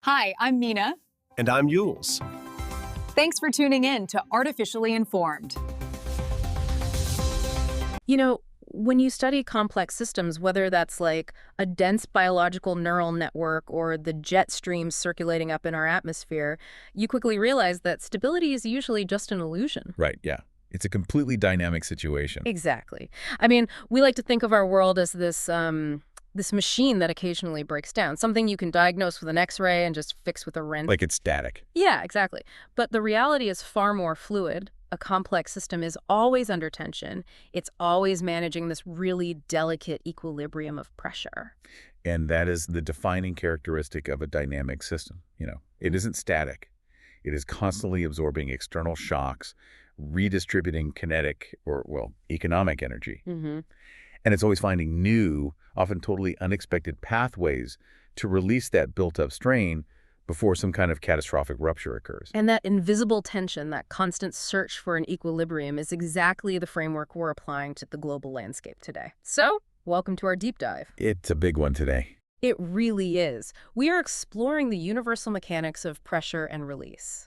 Hi, I'm Mina. And I'm Yules. Thanks for tuning in to Artificially Informed. When you study complex systems, whether that's like a dense biological neural network or the jet streams circulating up in our atmosphere, you quickly realize that stability is usually just an illusion. Right, yeah. It's a completely dynamic situation. Exactly. I mean, we like to think of our world as this machine that occasionally breaks down, something you can diagnose with an X-ray and just fix with a wrench. Like it's static. Yeah, exactly. But the reality is far more fluid. A complex system is always under tension. It's always managing this really delicate equilibrium of pressure. And that is the defining characteristic of a dynamic system. It isn't static. It is constantly absorbing external shocks, redistributing kinetic or economic energy. Mm-hmm. And it's always finding new, often totally unexpected pathways to release that built-up strain before some kind of catastrophic rupture occurs. And that invisible tension, that constant search for an equilibrium, is exactly the framework we're applying to the global landscape today. So, welcome to our deep dive. It's a big one today. It really is. We are exploring the universal mechanics of pressure and release.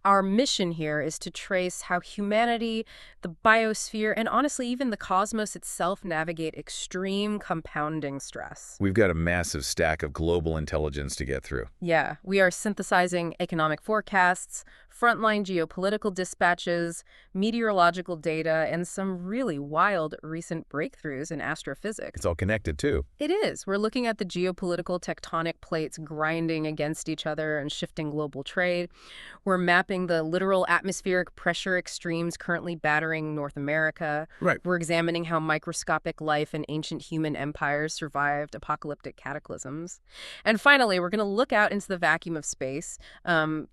Our mission here is to trace how humanity, the biosphere, and honestly even the cosmos itself navigate extreme compounding stress. We've got a massive stack of global intelligence to get through. Yeah, we are synthesizing economic forecasts, frontline geopolitical dispatches, meteorological data, and some really wild recent breakthroughs in astrophysics. It's all connected, too. It is. We're looking at the geopolitical tectonic plates grinding against each other and shifting global trade. We're mapping the literal atmospheric pressure extremes currently battering North America. Right. We're examining how microscopic life and ancient human empires survived apocalyptic cataclysms. And finally, we're going to look out into the vacuum of space,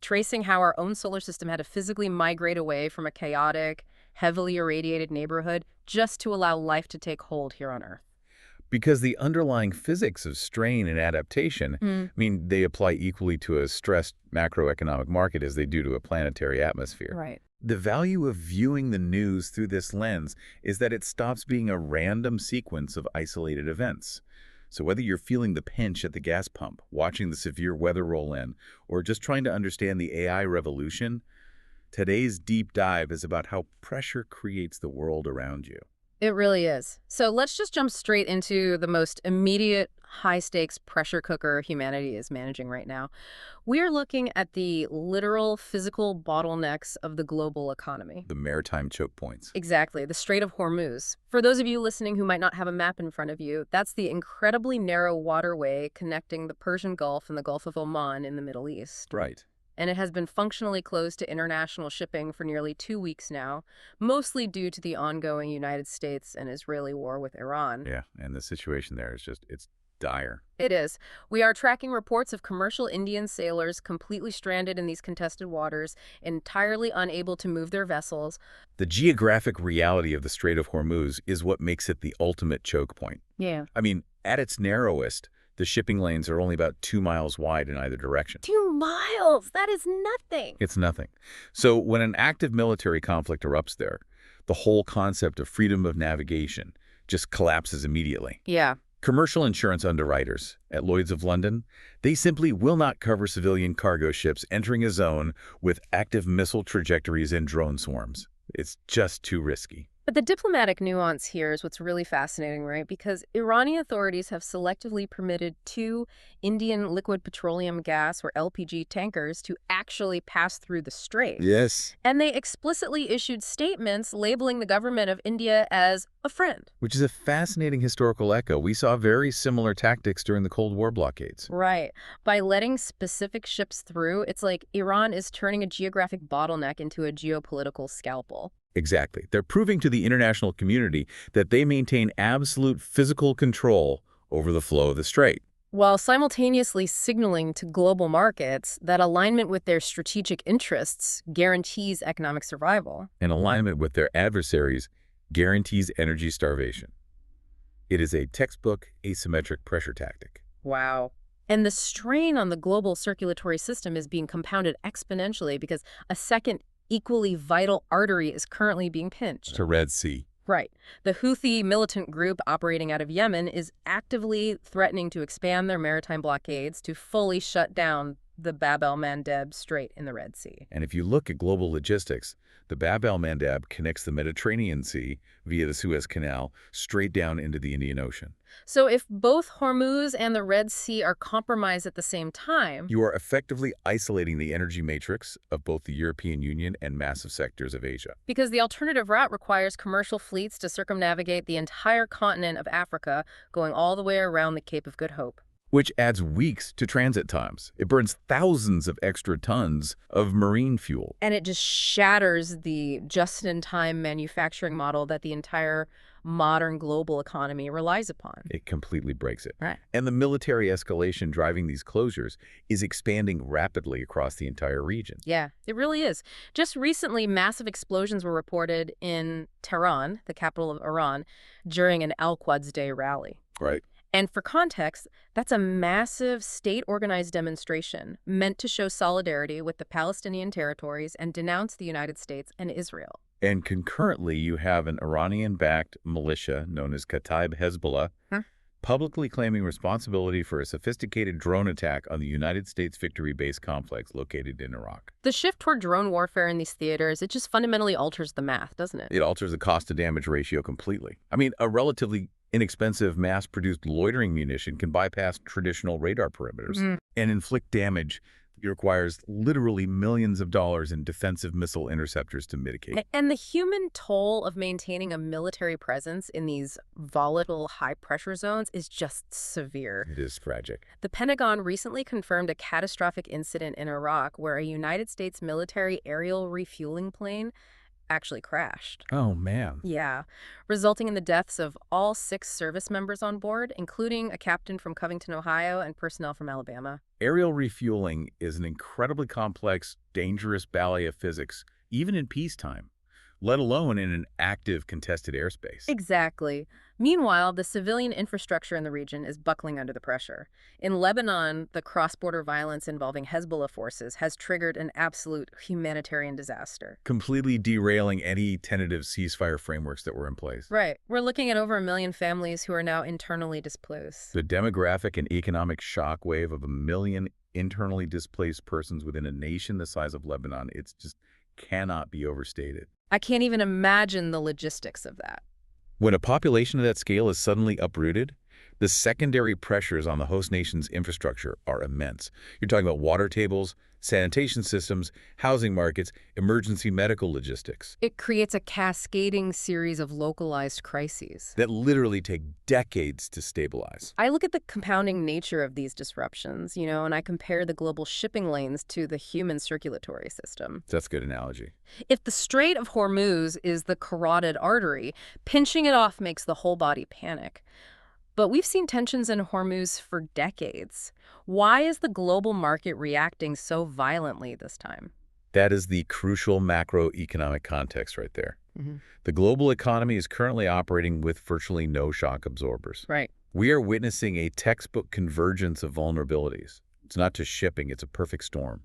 tracing how our own solar system had to physically migrate away from a chaotic, heavily irradiated neighborhood just to allow life to take hold here on Earth. Because the underlying physics of strain and adaptation, they apply equally to a stressed macroeconomic market as they do to a planetary atmosphere. Right. The value of viewing the news through this lens is that it stops being a random sequence of isolated events. So whether you're feeling the pinch at the gas pump, watching the severe weather roll in, or just trying to understand the AI revolution, today's deep dive is about how pressure creates the world around you. It really is. So let's just jump straight into the most immediate, high-stakes pressure cooker humanity is managing right now. We are looking at the literal physical bottlenecks of the global economy. The maritime choke points. Exactly, the Strait of Hormuz. For those of you listening who might not have a map in front of you, that's the incredibly narrow waterway connecting the Persian Gulf and the Gulf of Oman in the Middle East. Right. And it has been functionally closed to international shipping for nearly 2 weeks now, mostly due to the ongoing United States and Israeli war with Iran. Yeah, and the situation there is it's dire. It is. We are tracking reports of commercial Indian sailors completely stranded in these contested waters, entirely unable to move their vessels. The geographic reality of the Strait of Hormuz is what makes it the ultimate choke point. Yeah. At its narrowest, the shipping lanes are only about 2 miles wide in either direction. 2 miles! That is nothing! It's nothing. So when an active military conflict erupts there, the whole concept of freedom of navigation just collapses immediately. Yeah. Commercial insurance underwriters at Lloyd's of London, they simply will not cover civilian cargo ships entering a zone with active missile trajectories and drone swarms. It's just too risky. But the diplomatic nuance here is what's really fascinating, right? Because Iranian authorities have selectively permitted 2 Indian liquid petroleum gas, or LPG, tankers to actually pass through the strait. Yes. And they explicitly issued statements labeling the government of India as a friend. Which is a fascinating historical echo. We saw very similar tactics during the Cold War blockades. Right. By letting specific ships through, it's like Iran is turning a geographic bottleneck into a geopolitical scalpel. Exactly. They're proving to the international community that they maintain absolute physical control over the flow of the strait, while simultaneously signaling to global markets that alignment with their strategic interests guarantees economic survival. and alignment with their adversaries guarantees energy starvation. It is a textbook asymmetric pressure tactic. Wow. And the strain on the global circulatory system is being compounded exponentially because a second equally vital artery is currently being pinched. To Red Sea. Right. The Houthi militant group operating out of Yemen is actively threatening to expand their maritime blockades to fully shut down the Bab el-Mandeb Strait in the Red Sea. And if you look at global logistics, the Bab el-Mandeb connects the Mediterranean Sea via the Suez Canal straight down into the Indian Ocean. So if both Hormuz and the Red Sea are compromised at the same time, You are effectively isolating the energy matrix of both the European Union and massive sectors of Asia. because the alternative route requires commercial fleets to circumnavigate the entire continent of Africa, going all the way around the Cape of Good Hope. Which adds weeks to transit times. It burns thousands of extra tons of marine fuel. And it just shatters the just-in-time manufacturing model that the entire modern global economy relies upon. It completely breaks it. Right. And the military escalation driving these closures is expanding rapidly across the entire region. Yeah, it really is. Just recently, massive explosions were reported in Tehran, the capital of Iran, during an Al-Quds Day rally. Right. And for context, that's a massive state-organized demonstration meant to show solidarity with the Palestinian territories and denounce the United States and Israel. And concurrently, you have an Iranian-backed militia known as Kataib Hezbollah publicly claiming responsibility for a sophisticated drone attack on the United States Victory Base complex located in Iraq. The shift toward drone warfare in these theaters, it just fundamentally alters the math, doesn't it? It alters the cost-to-damage ratio completely. I mean, a relatively inexpensive mass-produced loitering munition can bypass traditional radar perimeters and inflict damage. It requires literally millions of dollars in defensive missile interceptors to mitigate. And the human toll of maintaining a military presence in these volatile, high-pressure zones is just severe. It is tragic. The Pentagon recently confirmed a catastrophic incident in Iraq where a United States military aerial refueling plane actually crashed. Oh, man. Yeah, resulting in the deaths of all 6 service members on board, including a captain from Covington, Ohio, and personnel from Alabama. Aerial refueling is an incredibly complex, dangerous ballet of physics, even in peacetime, let alone in an active, contested airspace. Exactly. Meanwhile, the civilian infrastructure in the region is buckling under the pressure. In Lebanon, the cross-border violence involving Hezbollah forces has triggered an absolute humanitarian disaster. Completely derailing any tentative ceasefire frameworks that were in place. Right. We're looking at over 1 million families who are now internally displaced. The demographic and economic shockwave of 1 million internally displaced persons within a nation the size of Lebanon, it's just cannot be overstated. I can't even imagine the logistics of that. When a population of that scale is suddenly uprooted, the secondary pressures on the host nation's infrastructure are immense. You're talking about water tables, sanitation systems, housing markets, emergency medical logistics It creates a cascading series of localized crises. that literally take decades to stabilize. I look at the compounding nature of these disruptions, and I compare the global shipping lanes to the human circulatory system. That's a good analogy. If the Strait of Hormuz is the carotid artery, pinching it off makes the whole body panic. But we've seen tensions in Hormuz for decades. Why is the global market reacting so violently this time? That is the crucial macroeconomic context right there. The global economy is currently operating with virtually no shock absorbers. Right. We are witnessing a textbook convergence of vulnerabilities. It's not just shipping, it's a perfect storm.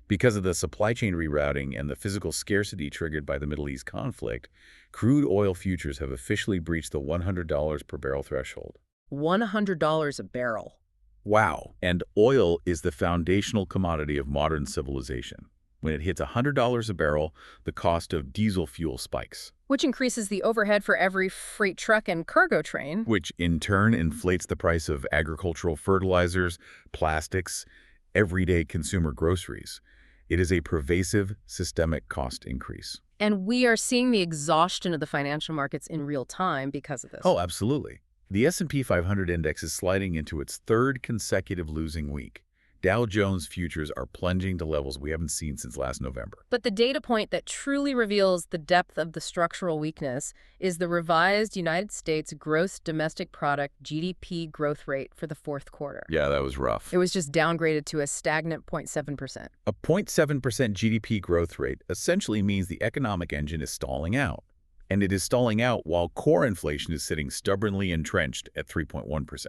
Because of the supply chain rerouting and the physical scarcity triggered by the Middle East conflict, crude oil futures have officially breached the $100 per barrel threshold. $100 a barrel. Wow. And oil is the foundational commodity of modern civilization. When it hits $100 a barrel, the cost of diesel fuel spikes, Which increases the overhead for every freight truck and cargo train. which in turn inflates the price of agricultural fertilizers, plastics, everyday consumer groceries. It is a pervasive systemic cost increase. And we are seeing the exhaustion of the financial markets in real time because of this. Oh, absolutely. The S&P 500 index is sliding into its 3rd consecutive losing week. Dow Jones futures are plunging to levels we haven't seen since last November. But the data point that truly reveals the depth of the structural weakness is the revised United States gross domestic product GDP growth rate for the 4th quarter. Yeah, that was rough. It was just downgraded to a stagnant 0.7%. A 0.7% GDP growth rate essentially means the economic engine is stalling out. And it is stalling out while core inflation is sitting stubbornly entrenched at 3.1%.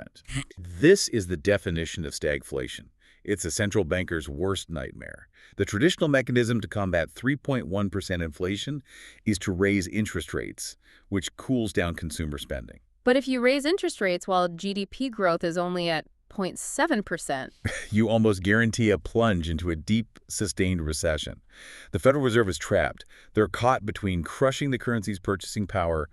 This is the definition of stagflation. It's a central banker's worst nightmare. The traditional mechanism to combat 3.1% inflation is to raise interest rates, which cools down consumer spending. But if you raise interest rates while GDP growth is only at 0.7%. You almost guarantee a plunge into a deep, sustained recession. The Federal Reserve is trapped. They're caught between crushing the currency's purchasing power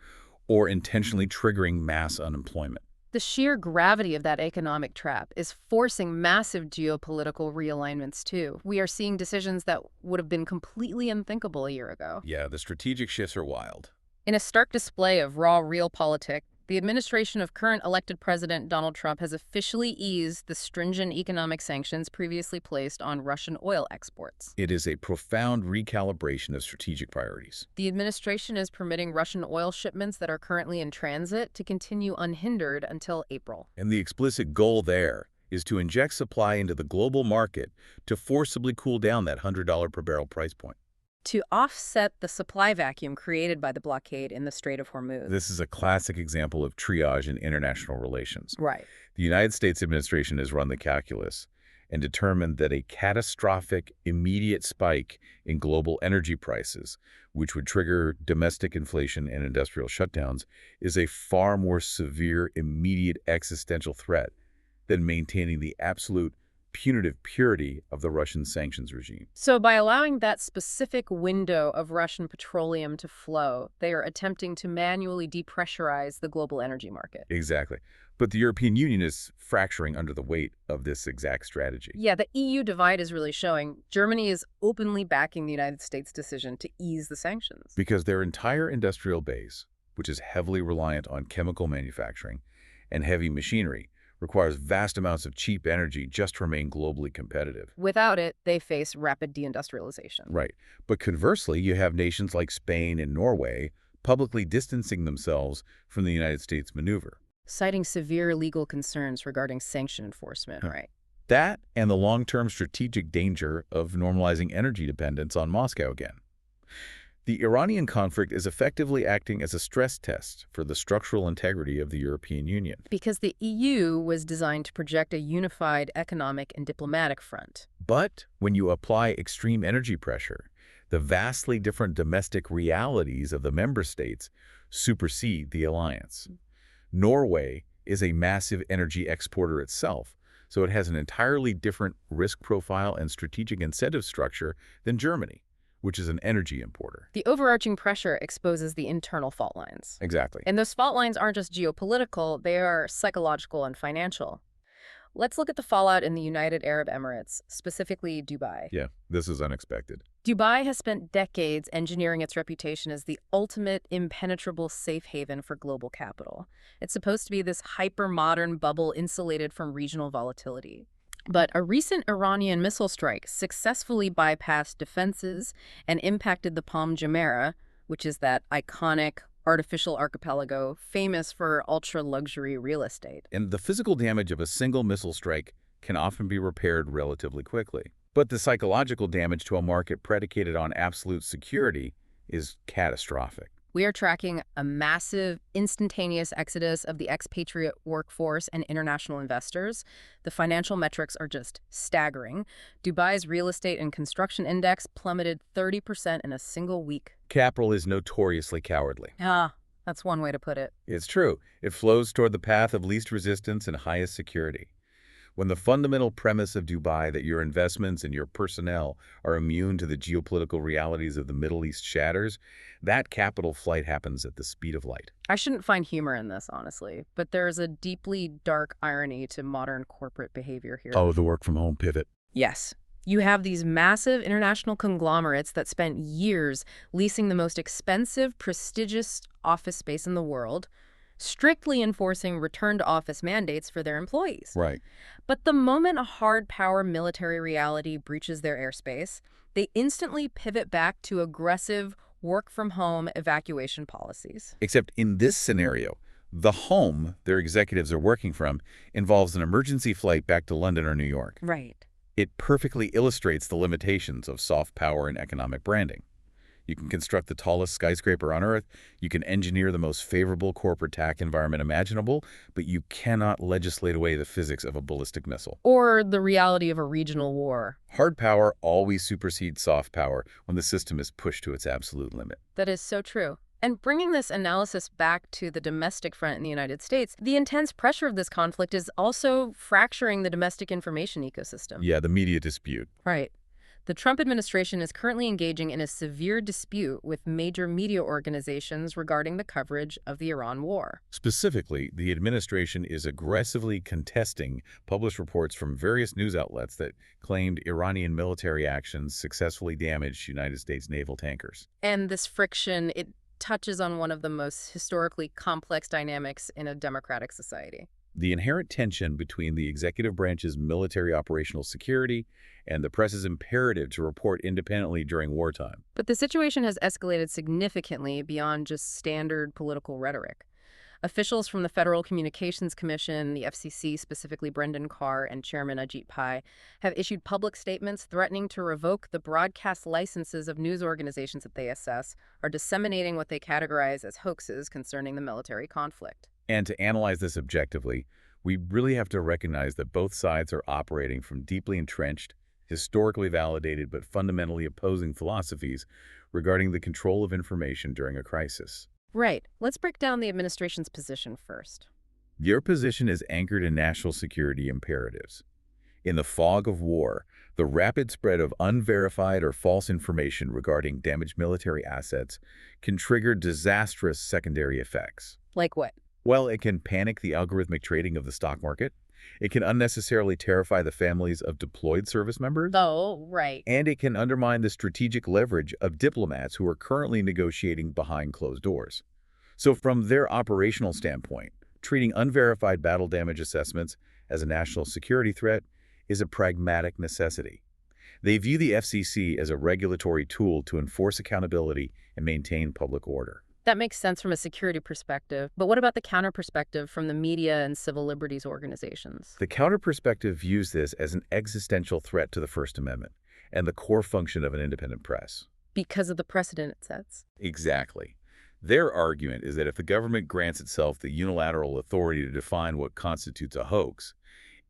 or intentionally triggering mass unemployment. The sheer gravity of that economic trap is forcing massive geopolitical realignments, too. We are seeing decisions that would have been completely unthinkable a year ago. Yeah, the strategic shifts are wild. In a stark display of raw realpolitik, the administration of current elected President Donald Trump has officially eased the stringent economic sanctions previously placed on Russian oil exports. It is a profound recalibration of strategic priorities. The administration is permitting Russian oil shipments that are currently in transit to continue unhindered until April. And the explicit goal there is to inject supply into the global market to forcibly cool down that $100 per barrel price point. To offset the supply vacuum created by the blockade in the Strait of Hormuz. This is a classic example of triage in international relations. Right. The United States administration has run the calculus and determined that a catastrophic, immediate spike in global energy prices, which would trigger domestic inflation and industrial shutdowns, is a far more severe, immediate existential threat than maintaining the absolute punitive purity of the Russian sanctions regime. So by allowing that specific window of Russian petroleum to flow, they are attempting to manually depressurize the global energy market. Exactly. But the European Union is fracturing under the weight of this exact strategy. Yeah, the EU divide is really showing. Germany is openly backing the United States' decision to ease the sanctions. Because their entire industrial base, which is heavily reliant on chemical manufacturing and heavy machinery, requires vast amounts of cheap energy just to remain globally competitive. Without it, they face rapid deindustrialization. Right. But conversely, you have nations like Spain and Norway publicly distancing themselves from the United States maneuver. Citing severe legal concerns regarding sanction enforcement, right? That and the long-term strategic danger of normalizing energy dependence on Moscow again. The Iranian conflict is effectively acting as a stress test for the structural integrity of the European Union. Because the EU was designed to project a unified economic and diplomatic front. But when you apply extreme energy pressure, the vastly different domestic realities of the member states supersede the alliance. Norway is a massive energy exporter itself, so it has an entirely different risk profile and strategic incentive structure than Germany, which is an energy importer. The overarching pressure exposes the internal fault lines. Exactly. And those fault lines aren't just geopolitical, they are psychological and financial. Let's look at the fallout in the United Arab Emirates, specifically Dubai. Yeah, this is unexpected. Dubai has spent decades engineering its reputation as the ultimate impenetrable safe haven for global capital. It's supposed to be this hyper-modern bubble insulated from regional volatility. But a recent Iranian missile strike successfully bypassed defenses and impacted the Palm Jumeirah, which is that iconic artificial archipelago famous for ultra-luxury real estate. And the physical damage of a single missile strike can often be repaired relatively quickly. But the psychological damage to a market predicated on absolute security is catastrophic. We are tracking a massive, instantaneous exodus of the expatriate workforce and international investors. The financial metrics are just staggering. Dubai's real estate and construction index plummeted 30% in a single week. Capital is notoriously cowardly. Ah, that's one way to put it. It's true. It flows toward the path of least resistance and highest security. When the fundamental premise of Dubai that your investments and your personnel are immune to the geopolitical realities of the Middle East shatters, that capital flight happens at the speed of light. I shouldn't find humor in this, honestly, but there's a deeply dark irony to modern corporate behavior here. Oh, the work-from-home pivot. Yes. You have these massive international conglomerates that spent years leasing the most expensive, prestigious office space in the world, strictly enforcing return-to-office mandates for their employees. Right. But the moment a hard power military reality breaches their airspace, they instantly pivot back to aggressive work-from-home evacuation policies. Except in this scenario, the home their executives are working from involves an emergency flight back to London or New York. Right. It perfectly illustrates the limitations of soft power and economic branding. You can construct the tallest skyscraper on Earth, you can engineer the most favorable corporate tax environment imaginable, but you cannot legislate away the physics of a ballistic missile. Or the reality of a regional war. Hard power always supersedes soft power when the system is pushed to its absolute limit. That is so true. And bringing this analysis back to the domestic front in the United States, the intense pressure of this conflict is also fracturing the domestic information ecosystem. Yeah, the media dispute. Right. The Trump administration is currently engaging in a severe dispute with major media organizations regarding the coverage of the Iran war. Specifically, the administration is aggressively contesting published reports from various news outlets that claimed Iranian military actions successfully damaged United States naval tankers. And this friction, it touches on one of the most historically complex dynamics in a democratic society. The inherent tension between the executive branch's military operational security and the press's imperative to report independently during wartime. But the situation has escalated significantly beyond just standard political rhetoric. Officials from the Federal Communications Commission, the FCC, specifically Brendan Carr and Chairman Ajit Pai, have issued public statements threatening to revoke the broadcast licenses of news organizations that they assess are disseminating what they categorize as hoaxes concerning the military conflict. And to analyze this objectively, we really have to recognize that both sides are operating from deeply entrenched, historically validated, but fundamentally opposing philosophies regarding the control of information during a crisis. Right. Let's break down the administration's position first. Their position is anchored in national security imperatives. In the fog of war, the rapid spread of unverified or false information regarding damaged military assets can trigger disastrous secondary effects. Like what? Well, it can panic the algorithmic trading of the stock market. It can unnecessarily terrify the families of deployed service members. Oh, right. And it can undermine the strategic leverage of diplomats who are currently negotiating behind closed doors. So from their operational standpoint, treating unverified battle damage assessments as a national security threat is a pragmatic necessity. They view the FCC as a regulatory tool to enforce accountability and maintain public order. That makes sense from a security perspective, but what about the counter perspective from the media and civil liberties organizations? The counter perspective views this as an existential threat to the First Amendment and the core function of an independent press. Because of the precedent it sets. Exactly. Their argument is that if the government grants itself the unilateral authority to define what constitutes a hoax,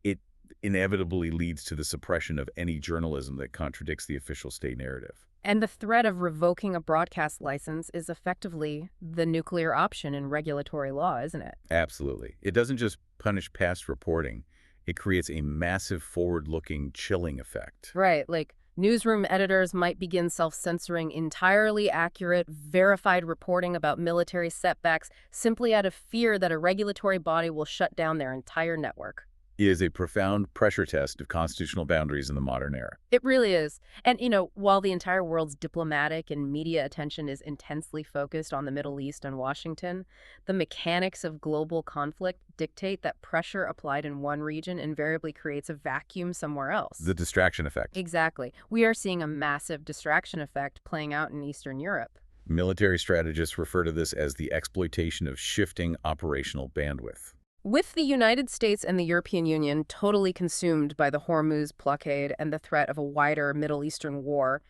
it inevitably leads to the suppression of any journalism that contradicts the official state narrative. And the threat of revoking a broadcast license is effectively the nuclear option in regulatory law, isn't it? Absolutely. It doesn't just punish past reporting. It creates a massive forward-looking chilling effect. Right, like newsroom editors might begin self-censoring entirely accurate, verified reporting about military setbacks simply out of fear that a regulatory body will shut down their entire network. It is a profound pressure test of constitutional boundaries in the modern era. It really is. And, while the entire world's diplomatic and media attention is intensely focused on the Middle East and Washington, the mechanics of global conflict dictate that pressure applied in one region invariably creates a vacuum somewhere else. The distraction effect. Exactly. We are seeing a massive distraction effect playing out in Eastern Europe. Military strategists refer to this as the exploitation of shifting operational bandwidth. With the United States and the European Union totally consumed by the Hormuz blockade and the threat of a wider Middle Eastern war,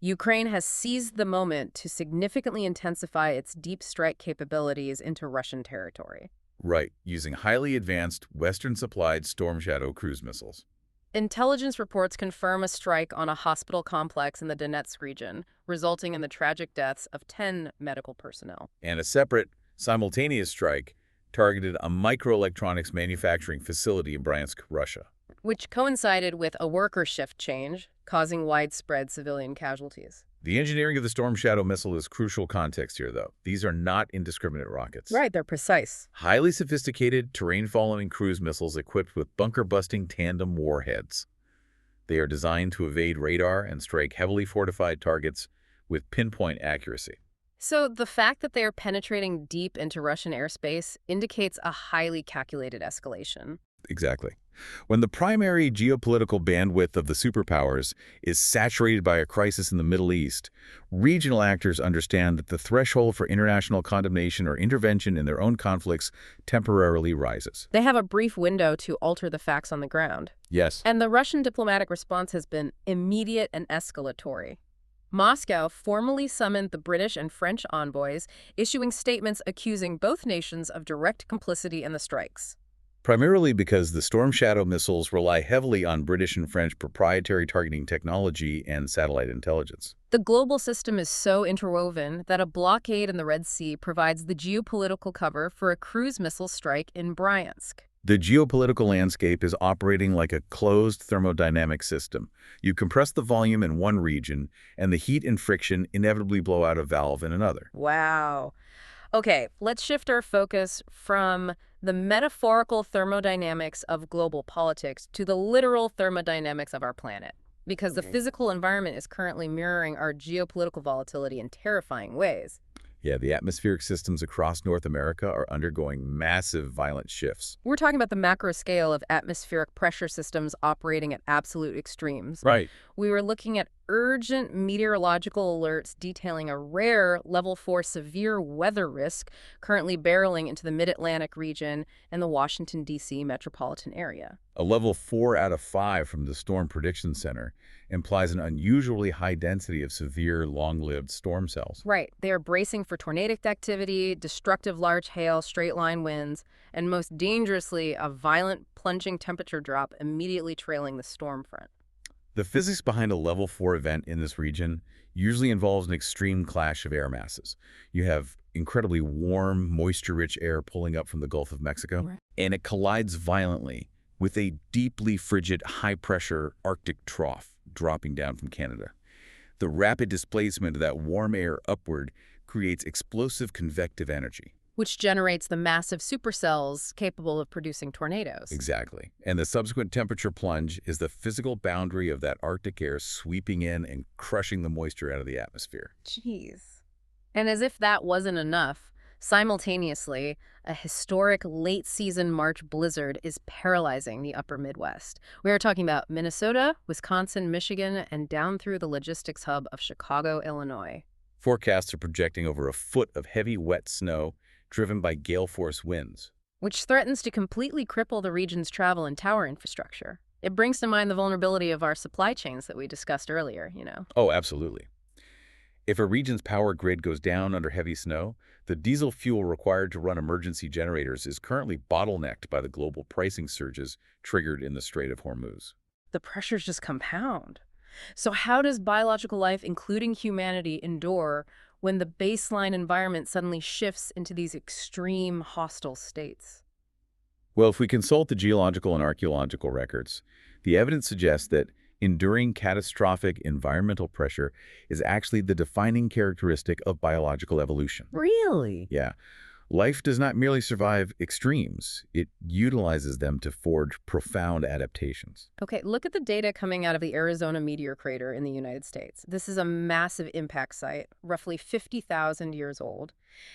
Ukraine has seized the moment to significantly intensify its deep strike capabilities into Russian territory. Right, using highly advanced Western-supplied Storm Shadow cruise missiles. Intelligence reports confirm a strike on a hospital complex in the Donetsk region, resulting in the tragic deaths of 10 medical personnel. And a separate, simultaneous strike targeted a microelectronics manufacturing facility in Bryansk, Russia. Which coincided with a worker shift change, causing widespread civilian casualties. The engineering of the Storm Shadow missile is crucial context here, though. These are not indiscriminate rockets. Right, they're precise. Highly sophisticated, terrain-following cruise missiles equipped with bunker-busting tandem warheads. They are designed to evade radar and strike heavily fortified targets with pinpoint accuracy. So the fact that they are penetrating deep into Russian airspace indicates a highly calculated escalation. Exactly. When the primary geopolitical bandwidth of the superpowers is saturated by a crisis in the Middle East, regional actors understand that the threshold for international condemnation or intervention in their own conflicts temporarily rises. They have a brief window to alter the facts on the ground. Yes. And the Russian diplomatic response has been immediate and escalatory. Moscow formally summoned the British and French envoys, issuing statements accusing both nations of direct complicity in the strikes. primarily because the Storm Shadow missiles rely heavily on British and French proprietary targeting technology and satellite intelligence. The global system is so interwoven that a blockade in the Red Sea provides the geopolitical cover for a cruise missile strike in Bryansk. The geopolitical landscape is operating like a closed thermodynamic system. You compress the volume in one region, and the heat and friction inevitably blow out a valve in another. Wow. Okay, let's shift our focus from the metaphorical thermodynamics of global politics to the literal thermodynamics of our planet. Because the physical environment is currently mirroring our geopolitical volatility in terrifying ways. Yeah, the atmospheric systems across North America are undergoing massive violent shifts. We're talking about the macro scale of atmospheric pressure systems operating at absolute extremes. Right. We were looking at urgent meteorological alerts detailing a rare level 4 severe weather risk currently barreling into the mid-Atlantic region and the Washington, D.C. metropolitan area. A level 4 out of 5 from the Storm Prediction Center implies an unusually high density of severe, long-lived storm cells. Right. They are bracing for tornadic activity, destructive large hail, straight-line winds, and most dangerously, a violent plunging temperature drop immediately trailing the storm front. The physics behind a level 4 event in this region usually involves an extreme clash of air masses. You have incredibly warm, moisture-rich air pulling up from the Gulf of Mexico, and it collides violently with a deeply frigid, high-pressure Arctic trough dropping down from Canada. The rapid displacement of that warm air upward creates explosive convective energy. Which generates the massive supercells capable of producing tornadoes. Exactly. And the subsequent temperature plunge is the physical boundary of that Arctic air sweeping in and crushing the moisture out of the atmosphere. Jeez. And as if that wasn't enough, simultaneously, a historic late-season March blizzard is paralyzing the upper Midwest. We are talking about Minnesota, Wisconsin, Michigan, and down through the logistics hub of Chicago, Illinois. Forecasts are projecting over a foot of heavy, wet snow driven by gale-force winds, which threatens to completely cripple the region's travel and tower infrastructure. It brings to mind the vulnerability of our supply chains that we discussed earlier, Oh, absolutely. If a region's power grid goes down under heavy snow, the diesel fuel required to run emergency generators is currently bottlenecked by the global pricing surges triggered in the Strait of Hormuz. The pressures just compound. So how does biological life, including humanity, endure when the baseline environment suddenly shifts into these extreme hostile states? Well, if we consult the geological and archaeological records, the evidence suggests that enduring catastrophic environmental pressure is actually the defining characteristic of biological evolution. Really? Yeah. Life does not merely survive extremes, it utilizes them to forge profound adaptations. Okay, look at the data coming out of the Arizona meteor crater in the United States. This is a massive impact site, roughly 50,000 years old.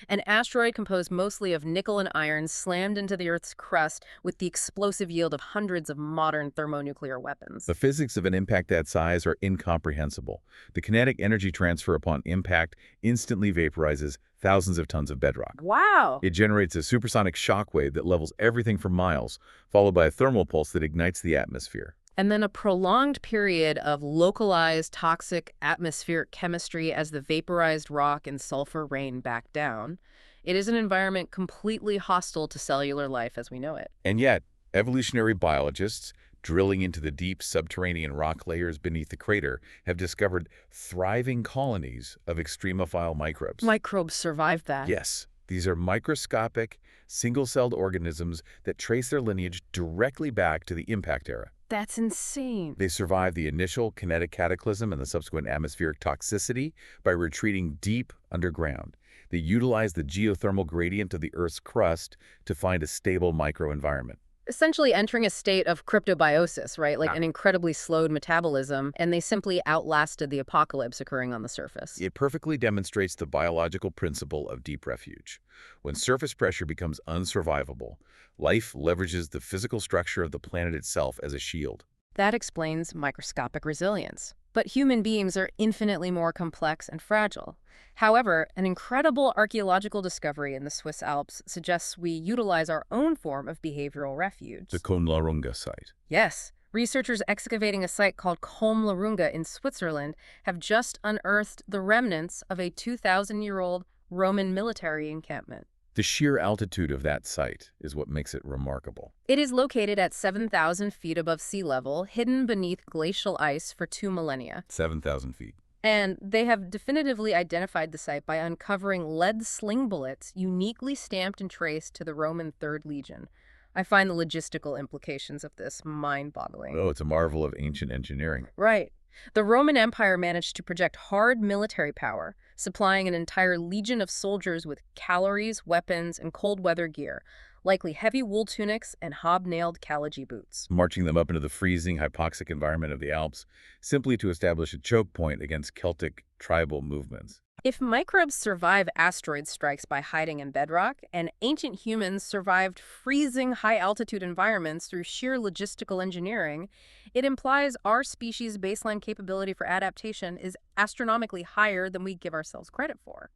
An asteroid composed mostly of nickel and iron slammed into the Earth's crust with the explosive yield of hundreds of modern thermonuclear weapons. The physics of an impact that size are incomprehensible. The kinetic energy transfer upon impact instantly vaporizes thousands of tons of bedrock. Wow! It generates a supersonic shockwave that levels everything for miles, followed by a thermal pulse that ignites the atmosphere. And then a prolonged period of localized toxic atmospheric chemistry as the vaporized rock and sulfur rain back down. It is an environment completely hostile to cellular life as we know it. And yet, evolutionary biologists drilling into the deep subterranean rock layers beneath the crater have discovered thriving colonies of extremophile microbes. Microbes survive that. Yes, these are microscopic, single-celled organisms that trace their lineage directly back to the impact era. That's insane. They survive the initial kinetic cataclysm and the subsequent atmospheric toxicity by retreating deep underground. They utilize the geothermal gradient of the Earth's crust to find a stable microenvironment. Essentially entering a state of cryptobiosis, right? Like an incredibly slowed metabolism, and they simply outlasted the apocalypse occurring on the surface. It perfectly demonstrates the biological principle of deep refuge. When surface pressure becomes unsurvivable, life leverages the physical structure of the planet itself as a shield. That explains microscopic resilience. But human beings are infinitely more complex and fragile. However, an incredible archaeological discovery in the Swiss Alps suggests we utilize our own form of behavioral refuge. The Conlarunga site. Yes. Researchers excavating a site called Comlarunga in Switzerland have just unearthed the remnants of a 2,000-year-old Roman military encampment. The sheer altitude of that site is what makes it remarkable. It is located at 7,000 feet above sea level, hidden beneath glacial ice for 2 millennia. 7,000 feet. And they have definitively identified the site by uncovering lead sling bullets uniquely stamped and traced to the Roman 3rd Legion. I find the logistical implications of this mind-boggling. Oh, it's a marvel of ancient engineering. Right. The Roman Empire managed to project hard military power, supplying an entire legion of soldiers with calories, weapons, and cold weather gear, likely heavy wool tunics and hobnailed caligy boots. Marching them up into the freezing, hypoxic environment of the Alps, simply to establish a choke point against Celtic tribal movements. If microbes survive asteroid strikes by hiding in bedrock, and ancient humans survived freezing high-altitude environments through sheer logistical engineering, it implies our species' baseline capability for adaptation is astronomically higher than we give ourselves credit for.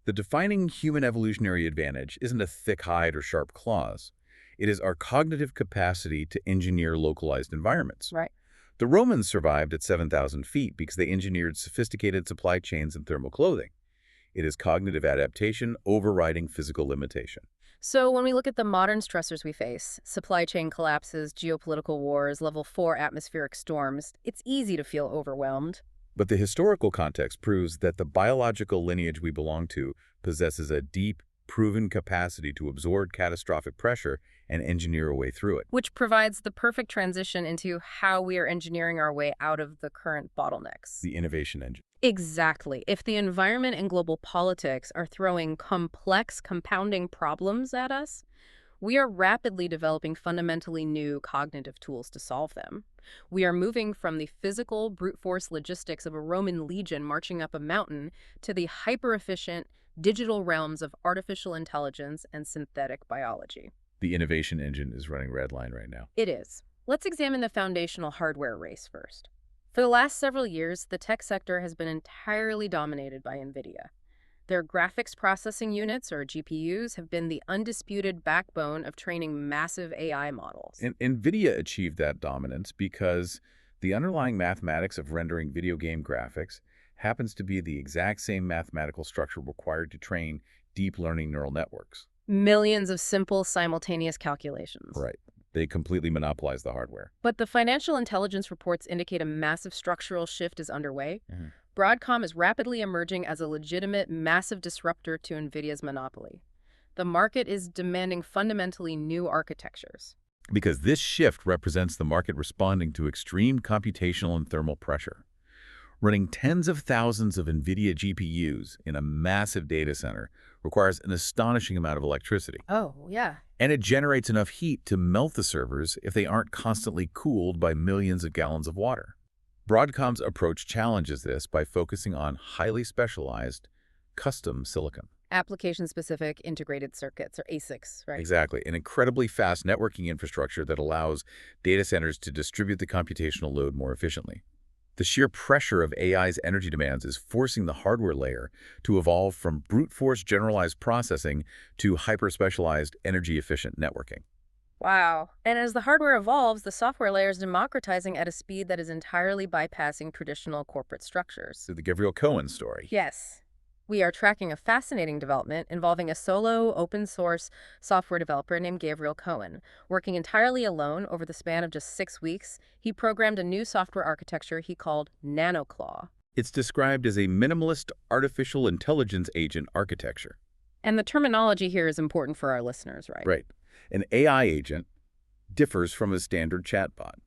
The defining human evolutionary advantage isn't a thick hide or sharp claws. It is our cognitive capacity to engineer localized environments. Right. The Romans survived at 7,000 feet because they engineered sophisticated supply chains and thermal clothing. It is cognitive adaptation overriding physical limitation. So when we look at the modern stressors we face, supply chain collapses, geopolitical wars, level 4 atmospheric storms, it's easy to feel overwhelmed. But the historical context proves that the biological lineage we belong to possesses a deep, proven capacity to absorb catastrophic pressure and engineer a way through it. Which provides the perfect transition into how we are engineering our way out of the current bottlenecks. The innovation engine. Exactly. If the environment and global politics are throwing complex, compounding problems at us, we are rapidly developing fundamentally new cognitive tools to solve them. We are moving from the physical, brute force logistics of a Roman legion marching up a mountain to the hyper-efficient, digital realms of artificial intelligence and synthetic biology. The innovation engine is running redline right now. It is. Let's examine the foundational hardware race first. For the last several years, the tech sector has been entirely dominated by NVIDIA. Their graphics processing units, or GPUs, have been the undisputed backbone of training massive AI models. And NVIDIA achieved that dominance because the underlying mathematics of rendering video game graphics happens to be the exact same mathematical structure required to train deep learning neural networks. Millions of simple, simultaneous calculations. Right. They completely monopolize the hardware. But the financial intelligence reports indicate a massive structural shift is underway. Broadcom is rapidly emerging as a legitimate, massive disruptor to NVIDIA's monopoly. The market is demanding fundamentally new architectures. Because this shift represents the market responding to extreme computational and thermal pressure. Running tens of thousands of NVIDIA GPUs in a massive data center requires an astonishing amount of electricity. Oh, yeah. And it generates enough heat to melt the servers if they aren't constantly cooled by millions of gallons of water. Broadcom's approach challenges this by focusing on highly specialized, custom silicon. Application-specific integrated circuits, or ASICs, right? Exactly. An incredibly fast networking infrastructure that allows data centers to distribute the computational load more efficiently. The sheer pressure of AI's energy demands is forcing the hardware layer to evolve from brute force generalized processing to hyper-specialized energy-efficient networking. Wow. And as the hardware evolves, the software layer is democratizing at a speed that is entirely bypassing traditional corporate structures. So the Gabriel Cohen story. Yes. We are tracking a fascinating development involving a solo, open-source software developer named Gabriel Cohen. Working entirely alone over the span of just 6 weeks, he programmed a new software architecture he called NanoClaw. It's described as a minimalist artificial intelligence agent architecture. And the terminology here is important for our listeners, right? Right. An AI agent differs from a standard chatbot.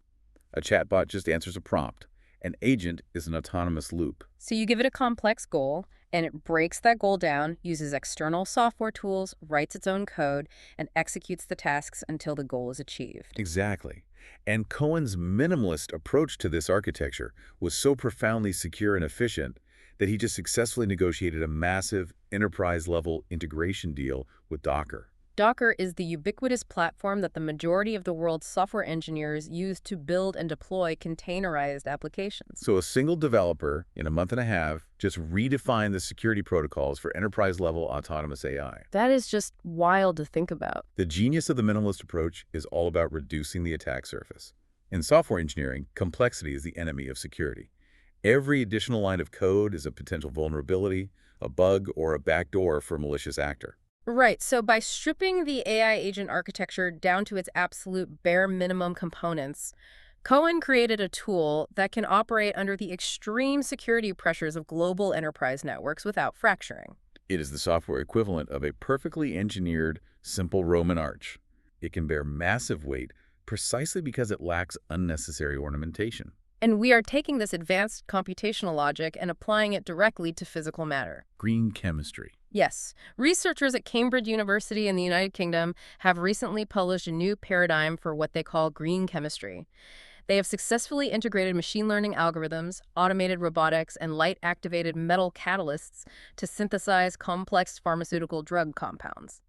A chatbot just answers a prompt. An agent is an autonomous loop. So you give it a complex goal, and it breaks that goal down, uses external software tools, writes its own code, and executes the tasks until the goal is achieved. Exactly. And Cohen's minimalist approach to this architecture was so profoundly secure and efficient that he just successfully negotiated a massive enterprise-level integration deal with Docker. Docker is the ubiquitous platform that the majority of the world's software engineers use to build and deploy containerized applications. So a single developer, in a month and a half, just redefined the security protocols for enterprise-level autonomous AI. That is just wild to think about. The genius of the minimalist approach is all about reducing the attack surface. In software engineering, complexity is the enemy of security. Every additional line of code is a potential vulnerability, a bug, or a backdoor for a malicious actor. Right. So by stripping the AI agent architecture down to its absolute bare minimum components, Cohen created a tool that can operate under the extreme security pressures of global enterprise networks without fracturing. It is the software equivalent of a perfectly engineered, simple Roman arch. It can bear massive weight precisely because it lacks unnecessary ornamentation. And we are taking this advanced computational logic and applying it directly to physical matter. Green chemistry. Yes, researchers at Cambridge University in the United Kingdom have recently published a new paradigm for what they call green chemistry. They have successfully integrated machine learning algorithms, automated robotics, and light-activated metal catalysts to synthesize complex pharmaceutical drug compounds.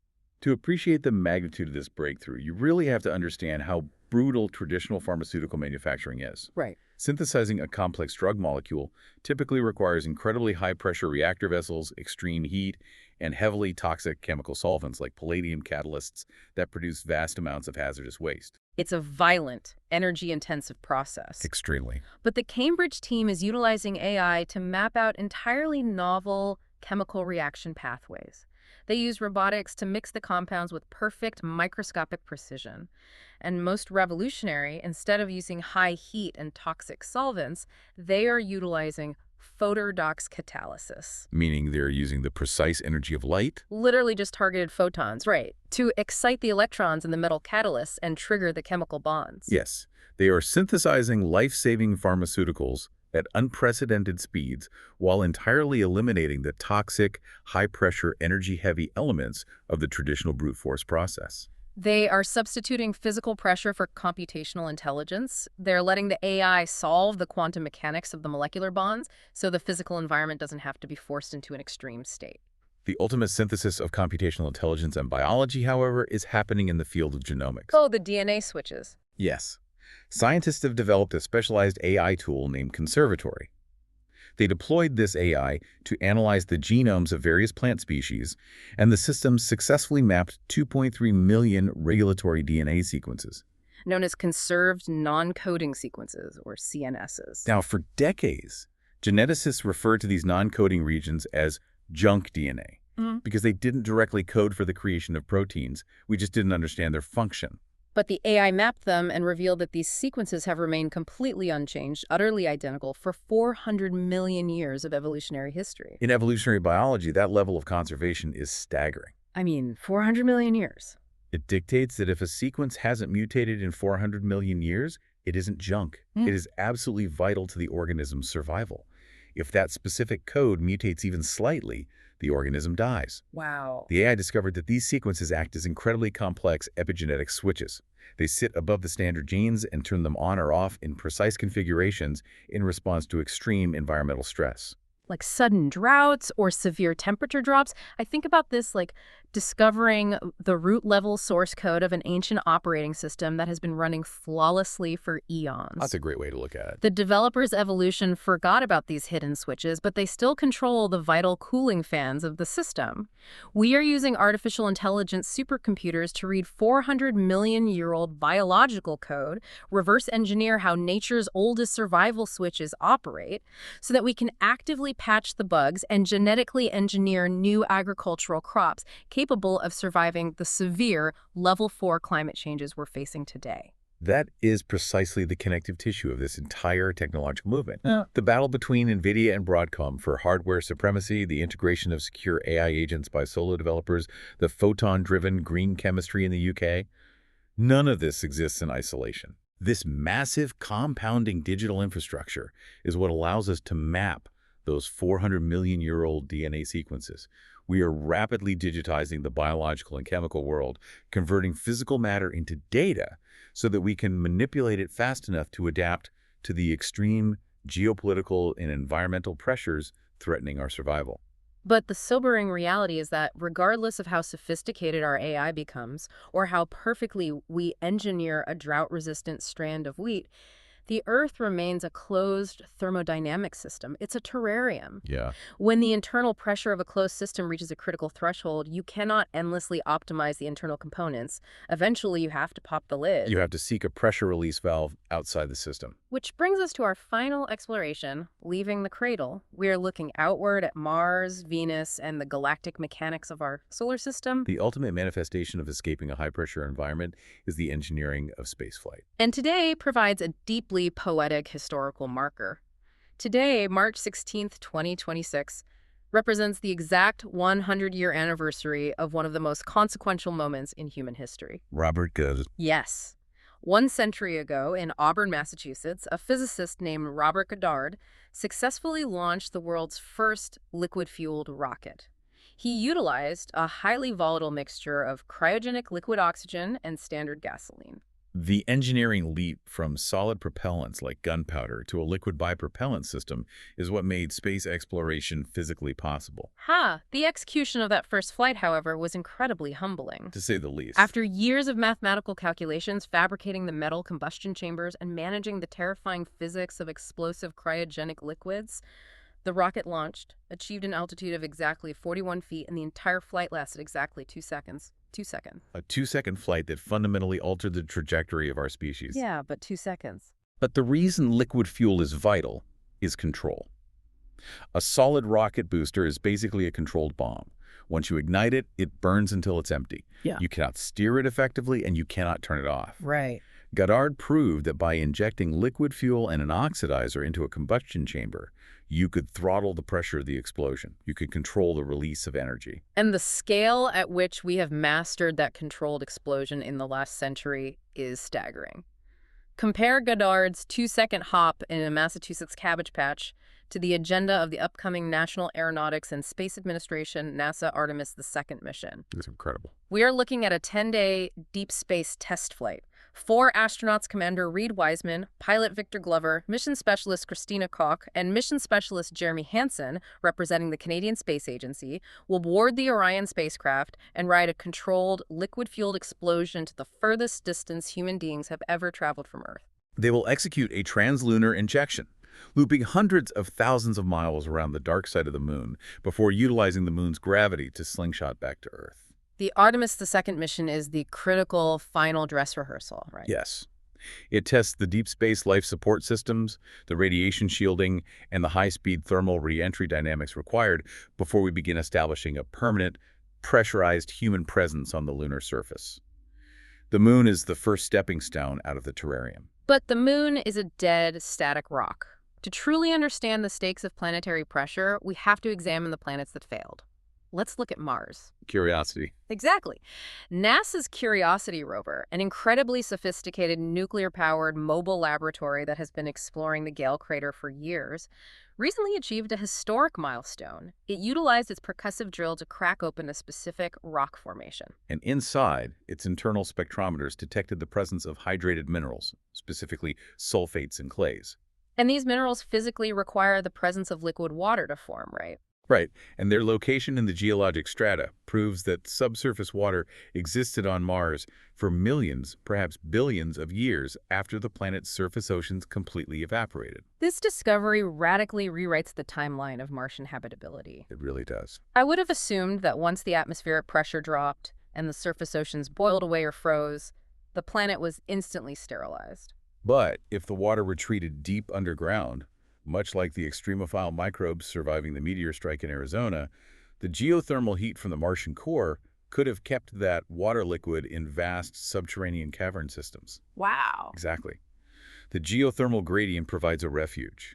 To appreciate the magnitude of this breakthrough, you really have to understand how brutal traditional pharmaceutical manufacturing is. Right. Synthesizing a complex drug molecule typically requires incredibly high-pressure reactor vessels, extreme heat, and heavily toxic chemical solvents like palladium catalysts that produce vast amounts of hazardous waste. It's a violent, energy-intensive process. Extremely. But the Cambridge team is utilizing AI to map out entirely novel chemical reaction pathways. They use robotics to mix the compounds with perfect microscopic precision. And most revolutionary, instead of using high heat and toxic solvents, they are utilizing photoredox catalysis. Meaning they're using the precise energy of light? Literally just targeted photons, right, to excite the electrons in the metal catalysts and trigger the chemical bonds. Yes. They are synthesizing life-saving pharmaceuticals at unprecedented speeds while entirely eliminating the toxic, high-pressure, energy-heavy elements of the traditional brute force process. They are substituting physical pressure for computational intelligence. They're letting the AI solve the quantum mechanics of the molecular bonds so the physical environment doesn't have to be forced into an extreme state. The ultimate synthesis of computational intelligence and biology, however, is happening in the field of genomics. Oh, the DNA switches. Yes. Scientists have developed a specialized AI tool named Conservatory. They deployed this AI to analyze the genomes of various plant species, and the system successfully mapped 2.3 million regulatory DNA sequences. Known as conserved non-coding sequences, or CNSs. Now, for decades, geneticists referred to these non-coding regions as junk DNA because they didn't directly code for the creation of proteins. We just didn't understand their function. But the AI mapped them and revealed that these sequences have remained completely unchanged, utterly identical, for 400 million years of evolutionary history. In evolutionary biology, that level of conservation is staggering. I mean, 400 million years. It dictates that if a sequence hasn't mutated in 400 million years, it isn't junk. It is absolutely vital to the organism's survival. If that specific code mutates even slightly, the organism dies. Wow. The AI discovered that these sequences act as incredibly complex epigenetic switches. They sit above the standard genes and turn them on or off in precise configurations in response to extreme environmental stress. Like sudden droughts or severe temperature drops. I think about this like discovering the root level source code of an ancient operating system that has been running flawlessly for eons. That's a great way to look at it. The developers' evolution forgot about these hidden switches, but they still control the vital cooling fans of the system. We are using artificial intelligence supercomputers to read 400 million-year-old biological code, reverse engineer how nature's oldest survival switches operate, so that we can actively patch the bugs and genetically engineer new agricultural crops capable of surviving the severe level 4 climate changes we're facing today. That is precisely the connective tissue of this entire technological movement. The battle between NVIDIA and Broadcom for hardware supremacy, the integration of secure AI agents by solo developers, the photon-driven green chemistry in the UK, none of this exists in isolation. This massive compounding digital infrastructure is what allows us to map those 400 million-year-old DNA sequences. We are rapidly digitizing the biological and chemical world, converting physical matter into data so that we can manipulate it fast enough to adapt to the extreme geopolitical and environmental pressures threatening our survival. But the sobering reality is that regardless of how sophisticated our AI becomes or how perfectly we engineer a drought-resistant strand of wheat, The Earth remains a closed thermodynamic system. It's a terrarium. Yeah. When the internal pressure of a closed system reaches a critical threshold, you cannot endlessly optimize the internal components. Eventually, you have to pop the lid. You have to seek a pressure release valve outside the system. Which brings us to our final exploration, leaving the cradle. We are looking outward at Mars, Venus, and the galactic mechanics of our solar system. The ultimate manifestation of escaping a high-pressure environment is the engineering of spaceflight. And today provides a deeply poetic historical marker. Today, March 16th, 2026, represents the exact 100-year anniversary of one of the most consequential moments in human history. Robert Goddard. Yes. 1 century ago, in Auburn, Massachusetts, a physicist named Robert Goddard successfully launched the world's first liquid-fueled rocket. He utilized a highly volatile mixture of cryogenic liquid oxygen and standard gasoline. The engineering leap from solid propellants like gunpowder to a liquid bipropellant system is what made space exploration physically possible. The execution of that first flight, however, was incredibly humbling. To say the least. After years of mathematical calculations, fabricating the metal combustion chambers, and managing the terrifying physics of explosive cryogenic liquids, the rocket launched, achieved an altitude of exactly 41 feet, and the entire flight lasted exactly 2 seconds. 2 seconds. A 2-second flight that fundamentally altered the trajectory of our species. Yeah, but 2 seconds. But the reason liquid fuel is vital is control. A solid rocket booster is basically a controlled bomb. Once you ignite it, it burns until it's empty. Yeah. You cannot steer it effectively, and you cannot turn it off. Right. Goddard proved that by injecting liquid fuel and an oxidizer into a combustion chamber, you could throttle the pressure of the explosion. You could control the release of energy. And the scale at which we have mastered that controlled explosion in the last century is staggering. Compare Goddard's 2-second hop in a Massachusetts cabbage patch to the agenda of the upcoming National Aeronautics and Space Administration NASA Artemis II mission. It's incredible. We are looking at a 10-day deep space test flight. 4 astronauts, Commander Reed Wiseman, pilot Victor Glover, mission specialist Christina Koch, and mission specialist Jeremy Hansen, representing the Canadian Space Agency, will board the Orion spacecraft and ride a controlled, liquid-fueled explosion to the furthest distance human beings have ever traveled from Earth. They will execute a translunar injection, looping hundreds of thousands of miles around the dark side of the moon before utilizing the moon's gravity to slingshot back to Earth. The Artemis II mission is the critical final dress rehearsal, right? Yes. It tests the deep space life support systems, the radiation shielding, and the high-speed thermal re-entry dynamics required before we begin establishing a permanent, pressurized human presence on the lunar surface. The moon is the first stepping stone out of the terrarium. But the moon is a dead, static rock. To truly understand the stakes of planetary pressure, we have to examine the planets that failed. Let's look at Mars. Curiosity. Exactly. NASA's Curiosity rover, an incredibly sophisticated nuclear-powered mobile laboratory that has been exploring the Gale crater for years, recently achieved a historic milestone. It utilized its percussive drill to crack open a specific rock formation. And inside, its internal spectrometers detected the presence of hydrated minerals, specifically sulfates and clays. And these minerals physically require the presence of liquid water to form, right? Right, and their location in the geologic strata proves that subsurface water existed on Mars for millions, perhaps billions of years after the planet's surface oceans completely evaporated. This discovery radically rewrites the timeline of Martian habitability. It really does. I would have assumed that once the atmospheric pressure dropped and the surface oceans boiled away or froze, the planet was instantly sterilized. But if the water retreated deep underground, much like the extremophile microbes surviving the meteor strike in Arizona, the geothermal heat from the Martian core could have kept that water liquid in vast subterranean cavern systems. Wow. Exactly. The geothermal gradient provides a refuge.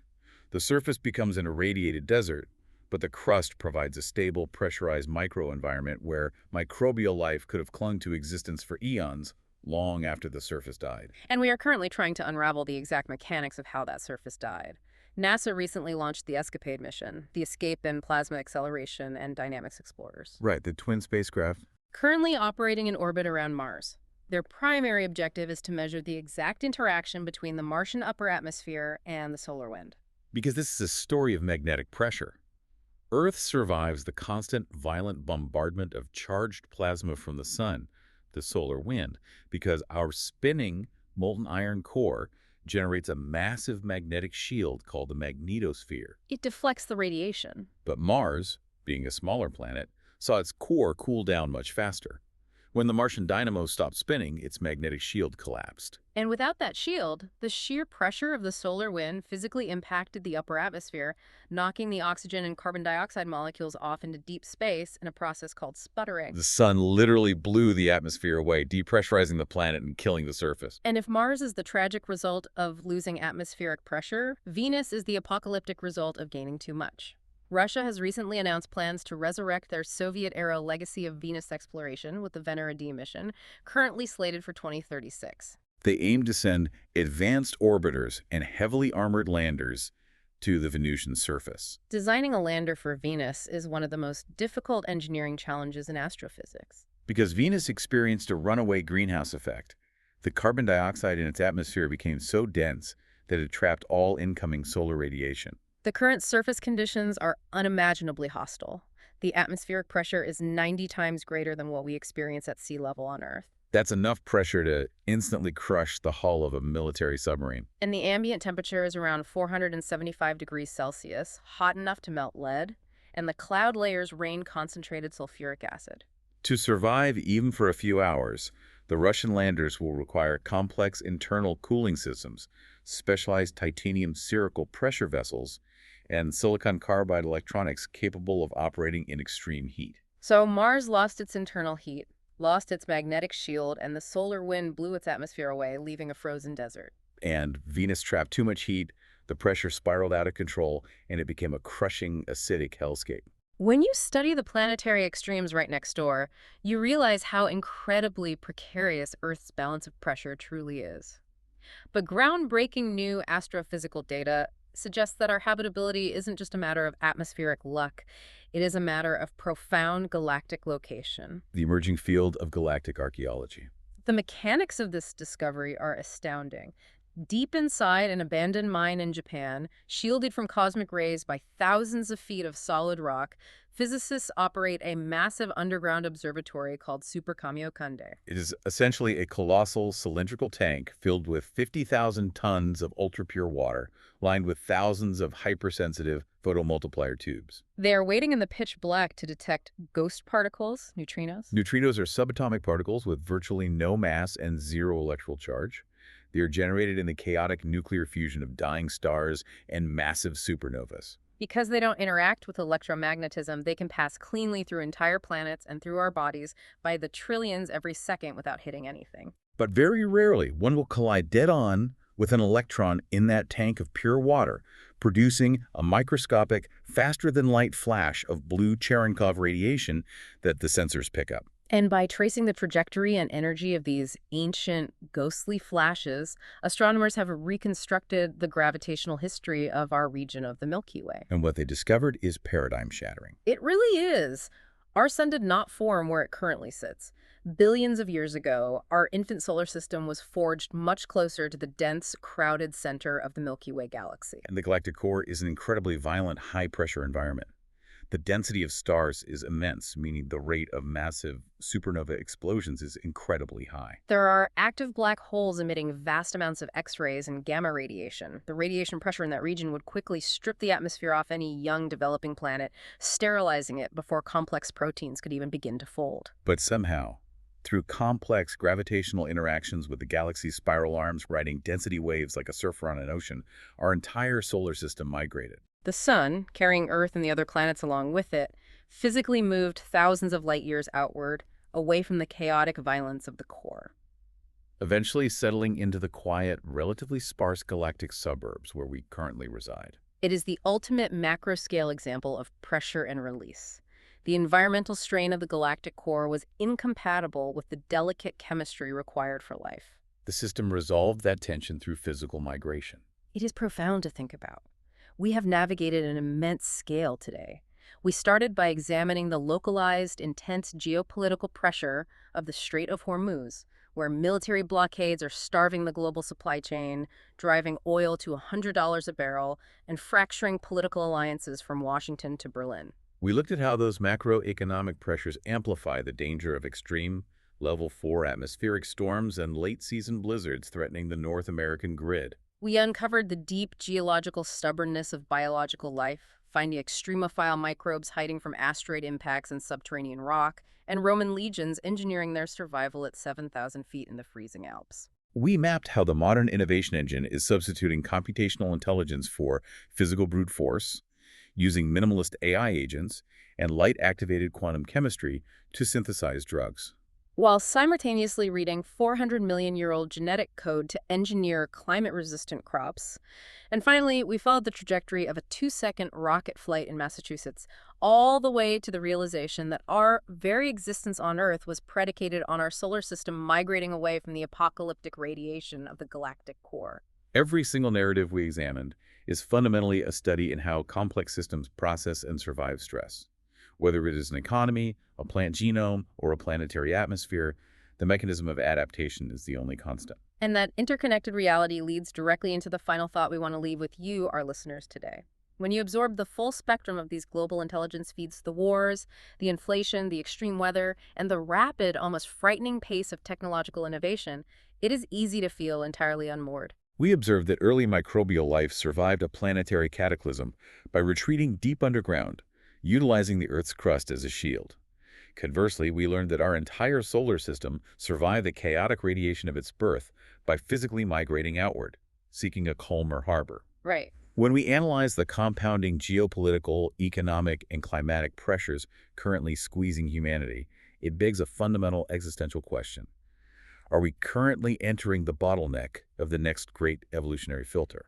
The surface becomes an irradiated desert, but the crust provides a stable, pressurized microenvironment where microbial life could have clung to existence for eons, long after the surface died. And we are currently trying to unravel the exact mechanics of how that surface died. NASA recently launched the Escapade mission, the Escape and Plasma Acceleration and Dynamics Explorers. Right, the twin spacecraft. Currently operating in orbit around Mars. Their primary objective is to measure the exact interaction between the Martian upper atmosphere and the solar wind. Because this is a story of magnetic pressure. Earth survives the constant, violent bombardment of charged plasma from the sun, the solar wind, because our spinning molten iron core generates a massive magnetic shield called the magnetosphere. It deflects the radiation. But Mars, being a smaller planet, saw its core cool down much faster. When the Martian dynamo stopped spinning, its magnetic shield collapsed. And without that shield, the sheer pressure of the solar wind physically impacted the upper atmosphere, knocking the oxygen and carbon dioxide molecules off into deep space in a process called sputtering. The sun literally blew the atmosphere away, depressurizing the planet and killing the surface. And if Mars is the tragic result of losing atmospheric pressure, Venus is the apocalyptic result of gaining too much. Russia has recently announced plans to resurrect their Soviet-era legacy of Venus exploration with the Venera-D mission, currently slated for 2036. They aim to send advanced orbiters and heavily armored landers to the Venusian surface. Designing a lander for Venus is one of the most difficult engineering challenges in astrophysics. Because Venus experienced a runaway greenhouse effect, the carbon dioxide in its atmosphere became so dense that it trapped all incoming solar radiation. The current surface conditions are unimaginably hostile. The atmospheric pressure is 90 times greater than what we experience at sea level on Earth. That's enough pressure to instantly crush the hull of a military submarine. And the ambient temperature is around 475 degrees Celsius, hot enough to melt lead, and the cloud layers rain concentrated sulfuric acid. To survive even for a few hours, the Russian landers will require complex internal cooling systems, specialized titanium spherical pressure vessels, and silicon carbide electronics capable of operating in extreme heat. So Mars lost its internal heat, lost its magnetic shield, and the solar wind blew its atmosphere away, leaving a frozen desert. And Venus trapped too much heat, the pressure spiraled out of control, and it became a crushing, acidic hellscape. When you study the planetary extremes right next door, you realize how incredibly precarious Earth's balance of pressure truly is. But groundbreaking new astrophysical data suggests that our habitability isn't just a matter of atmospheric luck. It is a matter of profound galactic location. The emerging field of galactic archaeology. The mechanics of this discovery are astounding. Deep inside an abandoned mine in Japan, shielded from cosmic rays by thousands of feet of solid rock, physicists operate a massive underground observatory called Superkamiokande. It is essentially a colossal cylindrical tank filled with 50,000 tons of ultra-pure water, lined with thousands of hypersensitive photomultiplier tubes. They are waiting in the pitch black to detect ghost particles, neutrinos. Neutrinos are subatomic particles with virtually no mass and zero electrical charge. They are generated in the chaotic nuclear fusion of dying stars and massive supernovas. Because they don't interact with electromagnetism, they can pass cleanly through entire planets and through our bodies by the trillions every second without hitting anything. But very rarely, one will collide dead-on with an electron in that tank of pure water, producing a microscopic, faster-than-light flash of blue Cherenkov radiation that the sensors pick up. And by tracing the trajectory and energy of these ancient, ghostly flashes, astronomers have reconstructed the gravitational history of our region of the Milky Way. And what they discovered is paradigm-shattering. It really is. Our sun did not form where it currently sits. Billions of years ago, our infant solar system was forged much closer to the dense, crowded center of the Milky Way galaxy. And the galactic core is an incredibly violent, high-pressure environment. The density of stars is immense, meaning the rate of massive supernova explosions is incredibly high. There are active black holes emitting vast amounts of X-rays and gamma radiation. The radiation pressure in that region would quickly strip the atmosphere off any young developing planet, sterilizing it before complex proteins could even begin to fold. But somehow, through complex gravitational interactions with the galaxy's spiral arms riding density waves like a surfer on an ocean, our entire solar system migrated. The sun, carrying Earth and the other planets along with it, physically moved thousands of light years outward, away from the chaotic violence of the core. Eventually settling into the quiet, relatively sparse galactic suburbs where we currently reside. It is the ultimate macro-scale example of pressure and release. The environmental strain of the galactic core was incompatible with the delicate chemistry required for life. The system resolved that tension through physical migration. It is profound to think about. We have navigated an immense scale today. We started by examining the localized, intense geopolitical pressure of the Strait of Hormuz, where military blockades are starving the global supply chain, driving oil to $100 a barrel, and fracturing political alliances from Washington to Berlin. We looked at how those macroeconomic pressures amplify the danger of extreme, level 4 atmospheric storms and late-season blizzards threatening the North American grid. We uncovered the deep geological stubbornness of biological life, finding extremophile microbes hiding from asteroid impacts in subterranean rock, and Roman legions engineering their survival at 7,000 feet in the freezing Alps. We mapped how the modern innovation engine is substituting computational intelligence for physical brute force, using minimalist AI agents, and light-activated quantum chemistry to synthesize drugs. While simultaneously reading 400-million-year-old genetic code to engineer climate-resistant crops. And finally, we followed the trajectory of a 2-second rocket flight in Massachusetts, all the way to the realization that our very existence on Earth was predicated on our solar system migrating away from the apocalyptic radiation of the galactic core. Every single narrative we examined is fundamentally a study in how complex systems process and survive stress. Whether it is an economy, a plant genome, or a planetary atmosphere, the mechanism of adaptation is the only constant. And that interconnected reality leads directly into the final thought we want to leave with you, our listeners, today. When you absorb the full spectrum of these global intelligence feeds, the wars, the inflation, the extreme weather, and the rapid, almost frightening pace of technological innovation, it is easy to feel entirely unmoored. We observed that early microbial life survived a planetary cataclysm by retreating deep underground, utilizing the Earth's crust as a shield. Conversely, we learned that our entire solar system survived the chaotic radiation of its birth by physically migrating outward, seeking a calmer harbor. Right. When we analyze the compounding geopolitical, economic, and climatic pressures currently squeezing humanity, it begs a fundamental existential question. Are we currently entering the bottleneck of the next great evolutionary filter?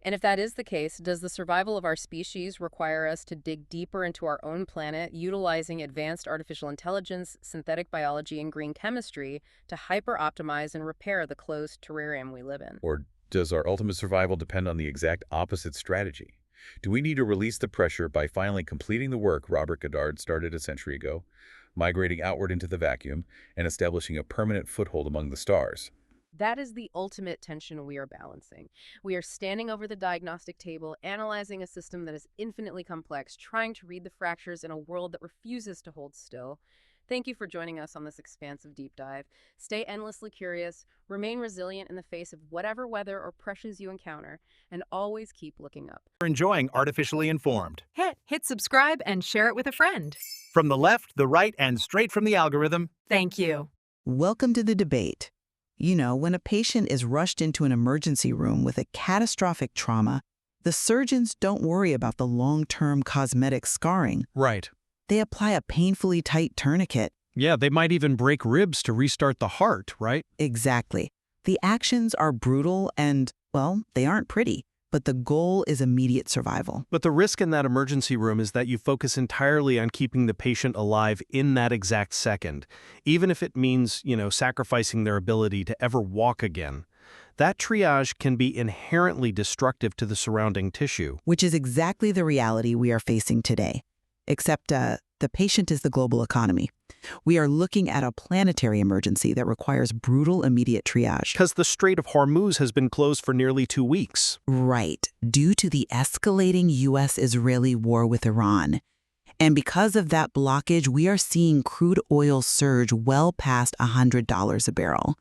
And if that is the case, does the survival of our species require us to dig deeper into our own planet, utilizing advanced artificial intelligence, synthetic biology, and green chemistry to hyper-optimize and repair the closed terrarium we live in? Or does our ultimate survival depend on the exact opposite strategy? Do we need to release the pressure by finally completing the work Robert Goddard started a century ago, migrating outward into the vacuum, and establishing a permanent foothold among the stars? That is the ultimate tension we are balancing. We are standing over the diagnostic table, analyzing a system that is infinitely complex, trying to read the fractures in a world that refuses to hold still. Thank you for joining us on this expansive deep dive. Stay endlessly curious, remain resilient in the face of whatever weather or pressures you encounter, and always keep looking up. Enjoying Artificially Informed. Hit subscribe and share it with a friend. From the left, the right, and straight from the algorithm. Thank you. Welcome to the debate. You know, when a patient is rushed into an emergency room with a catastrophic trauma, the surgeons don't worry about the long-term cosmetic scarring. Right. They apply a painfully tight tourniquet. Yeah, they might even break ribs to restart the heart, right? Exactly. The actions are brutal and, well, they aren't pretty, but the goal is immediate survival. But the risk in that emergency room is that you focus entirely on keeping the patient alive in that exact second, even if it means, sacrificing their ability to ever walk again. That triage can be inherently destructive to the surrounding tissue. Which is exactly the reality we are facing today. Except the patient is the global economy. We are looking at a planetary emergency that requires brutal immediate triage. Because the Strait of Hormuz has been closed for nearly 2 weeks. Right, due to the escalating U.S.-Israeli war with Iran. And because of that blockage, we are seeing crude oil surge well past $100 a barrel.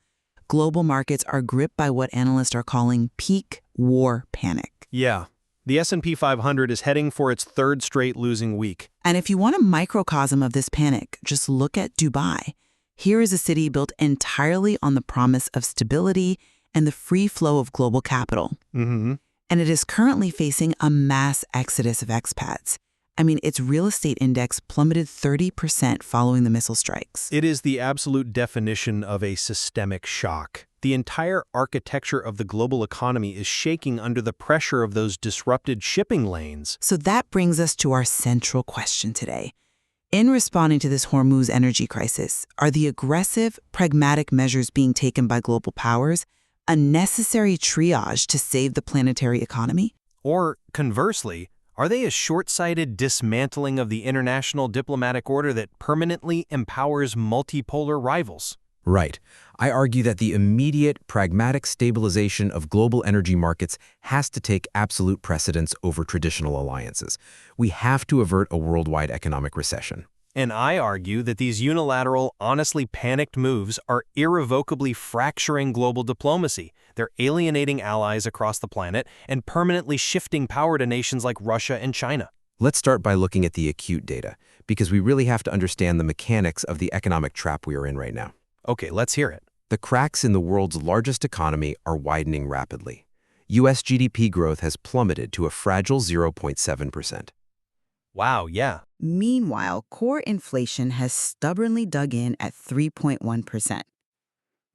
Global markets are gripped by what analysts are calling peak war panic. Yeah. The S&P 500 is heading for its third straight losing week. And if you want a microcosm of this panic, just look at Dubai. Here is a city built entirely on the promise of stability and the free flow of global capital. Mm-hmm. And it is currently facing a mass exodus of expats. I mean, its real estate index plummeted 30% following the missile strikes. It is the absolute definition of a systemic shock. The entire architecture of the global economy is shaking under the pressure of those disrupted shipping lanes. So that brings us to our central question today. In responding to this Hormuz energy crisis, are the aggressive, pragmatic measures being taken by global powers a necessary triage to save the planetary economy? Or, conversely, are they a short-sighted dismantling of the international diplomatic order that permanently empowers multipolar rivals? Right. I argue that the immediate, pragmatic stabilization of global energy markets has to take absolute precedence over traditional alliances. We have to avert a worldwide economic recession. And I argue that these unilateral, honestly panicked moves are irrevocably fracturing global diplomacy. They're alienating allies across the planet and permanently shifting power to nations like Russia and China. Let's start by looking at the acute data, because we really have to understand the mechanics of the economic trap we are in right now. Okay, let's hear it. The cracks in the world's largest economy are widening rapidly. U.S. GDP growth has plummeted to a fragile 0.7%. Wow, yeah. Meanwhile, core inflation has stubbornly dug in at 3.1%.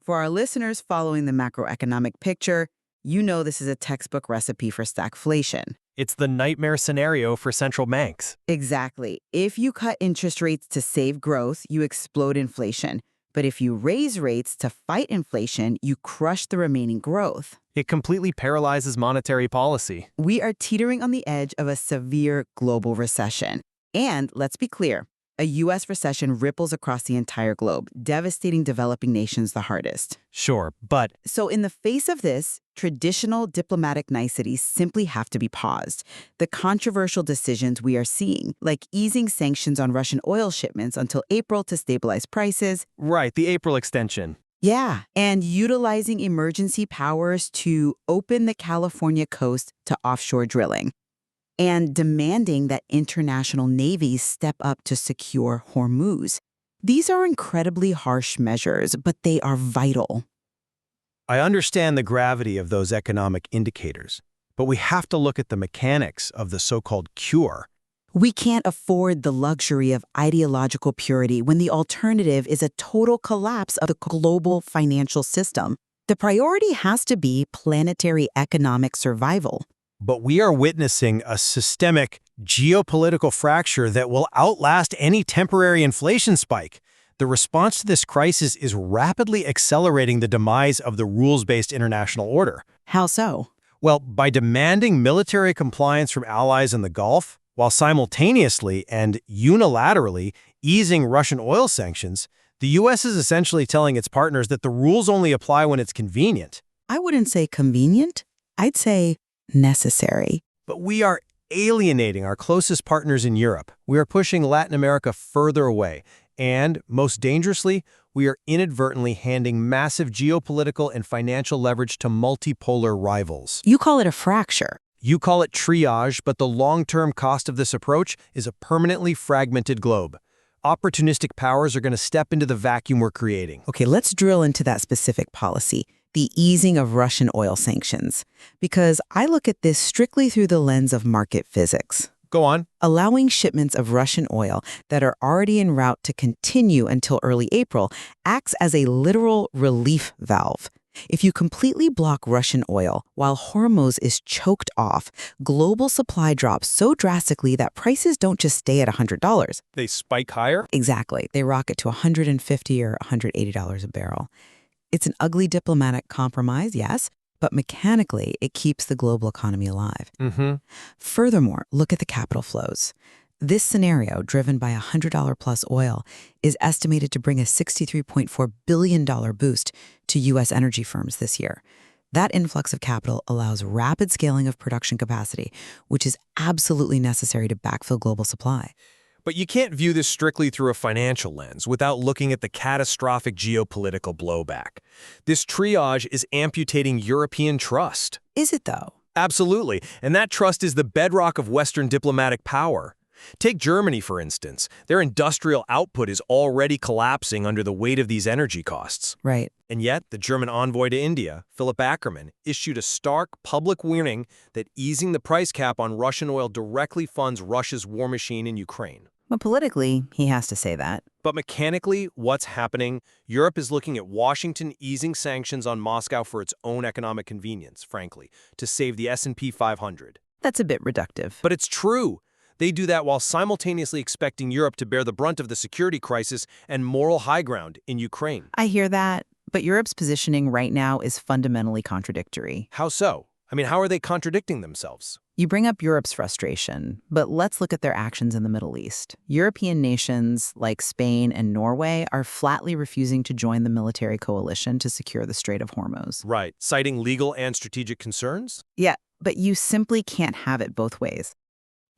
For our listeners following the macroeconomic picture, you know this is a textbook recipe for stagflation. It's the nightmare scenario for central banks. Exactly. If you cut interest rates to save growth, you explode inflation. But if you raise rates to fight inflation, you crush the remaining growth. It completely paralyzes monetary policy. We are teetering on the edge of a severe global recession. And let's be clear, a U.S. recession ripples across the entire globe, devastating developing nations the hardest. Sure, but So in the face of this, traditional diplomatic niceties simply have to be paused. The controversial decisions we are seeing, like easing sanctions on Russian oil shipments until April to stabilize prices, right, the April extension. yeah, and utilizing emergency powers to open the California coast to offshore drilling, and demanding that international navies step up to secure Hormuz. These are incredibly harsh measures, but they are vital. I understand the gravity of those economic indicators, but we have to look at the mechanics of the so-called cure. We can't afford the luxury of ideological purity when the alternative is a total collapse of the global financial system. The priority has to be planetary economic survival. But we are witnessing a systemic geopolitical fracture that will outlast any temporary inflation spike. The response to this crisis is rapidly accelerating the demise of the rules-based international order. How so? Well, by demanding military compliance from allies in the Gulf, while simultaneously and unilaterally easing Russian oil sanctions, the U.S. is essentially telling its partners that the rules only apply when it's convenient. I wouldn't say convenient. I'd say necessary. But we are alienating our closest partners in Europe. We are pushing Latin America further away. And, most dangerously, we are inadvertently handing massive geopolitical and financial leverage to multipolar rivals. You call it a fracture. You call it triage, but the long-term cost of this approach is a permanently fragmented globe. Opportunistic powers are going to step into the vacuum we're creating. Okay, let's drill into that specific policy, the easing of Russian oil sanctions. Because I look at this strictly through the lens of market physics. Go on. Allowing shipments of Russian oil that are already en route to continue until early April acts as a literal relief valve. If you completely block Russian oil while Hormuz is choked off, global supply drops so drastically that prices don't just stay at $100. They spike higher? Exactly. They rocket to $150 or $180 a barrel. It's an ugly diplomatic compromise, yes, but mechanically, it keeps the global economy alive. Furthermore, look at the capital flows. This scenario, driven by $100 plus oil, is estimated to bring a $63.4 billion boost to U.S. energy firms this year. That influx of capital allows rapid scaling of production capacity, which is absolutely necessary to backfill global supply. But you can't view this strictly through a financial lens without looking at the catastrophic geopolitical blowback. This triage is amputating European trust. Is it, though? Absolutely, and that trust is the bedrock of Western diplomatic power. Take Germany, for instance. Their industrial output is already collapsing under the weight of these energy costs. Right. And yet, the German envoy to India, Philip Ackermann, issued a stark public warning that easing the price cap on Russian oil directly funds Russia's war machine in Ukraine. But politically, he has to say that. But mechanically, what's happening? Europe is looking at Washington easing sanctions on Moscow for its own economic convenience, frankly, to save the S&P 500. That's a bit reductive. But it's true. They do that while simultaneously expecting Europe to bear the brunt of the security crisis and moral high ground in Ukraine. I hear that, but Europe's positioning right now is fundamentally contradictory. How so? I mean, how are they contradicting themselves? You bring up Europe's frustration, but let's look at their actions in the Middle East. European nations like Spain and Norway are flatly refusing to join the military coalition to secure the Strait of Hormuz. Right, citing legal and strategic concerns? Yeah, but you simply can't have it both ways.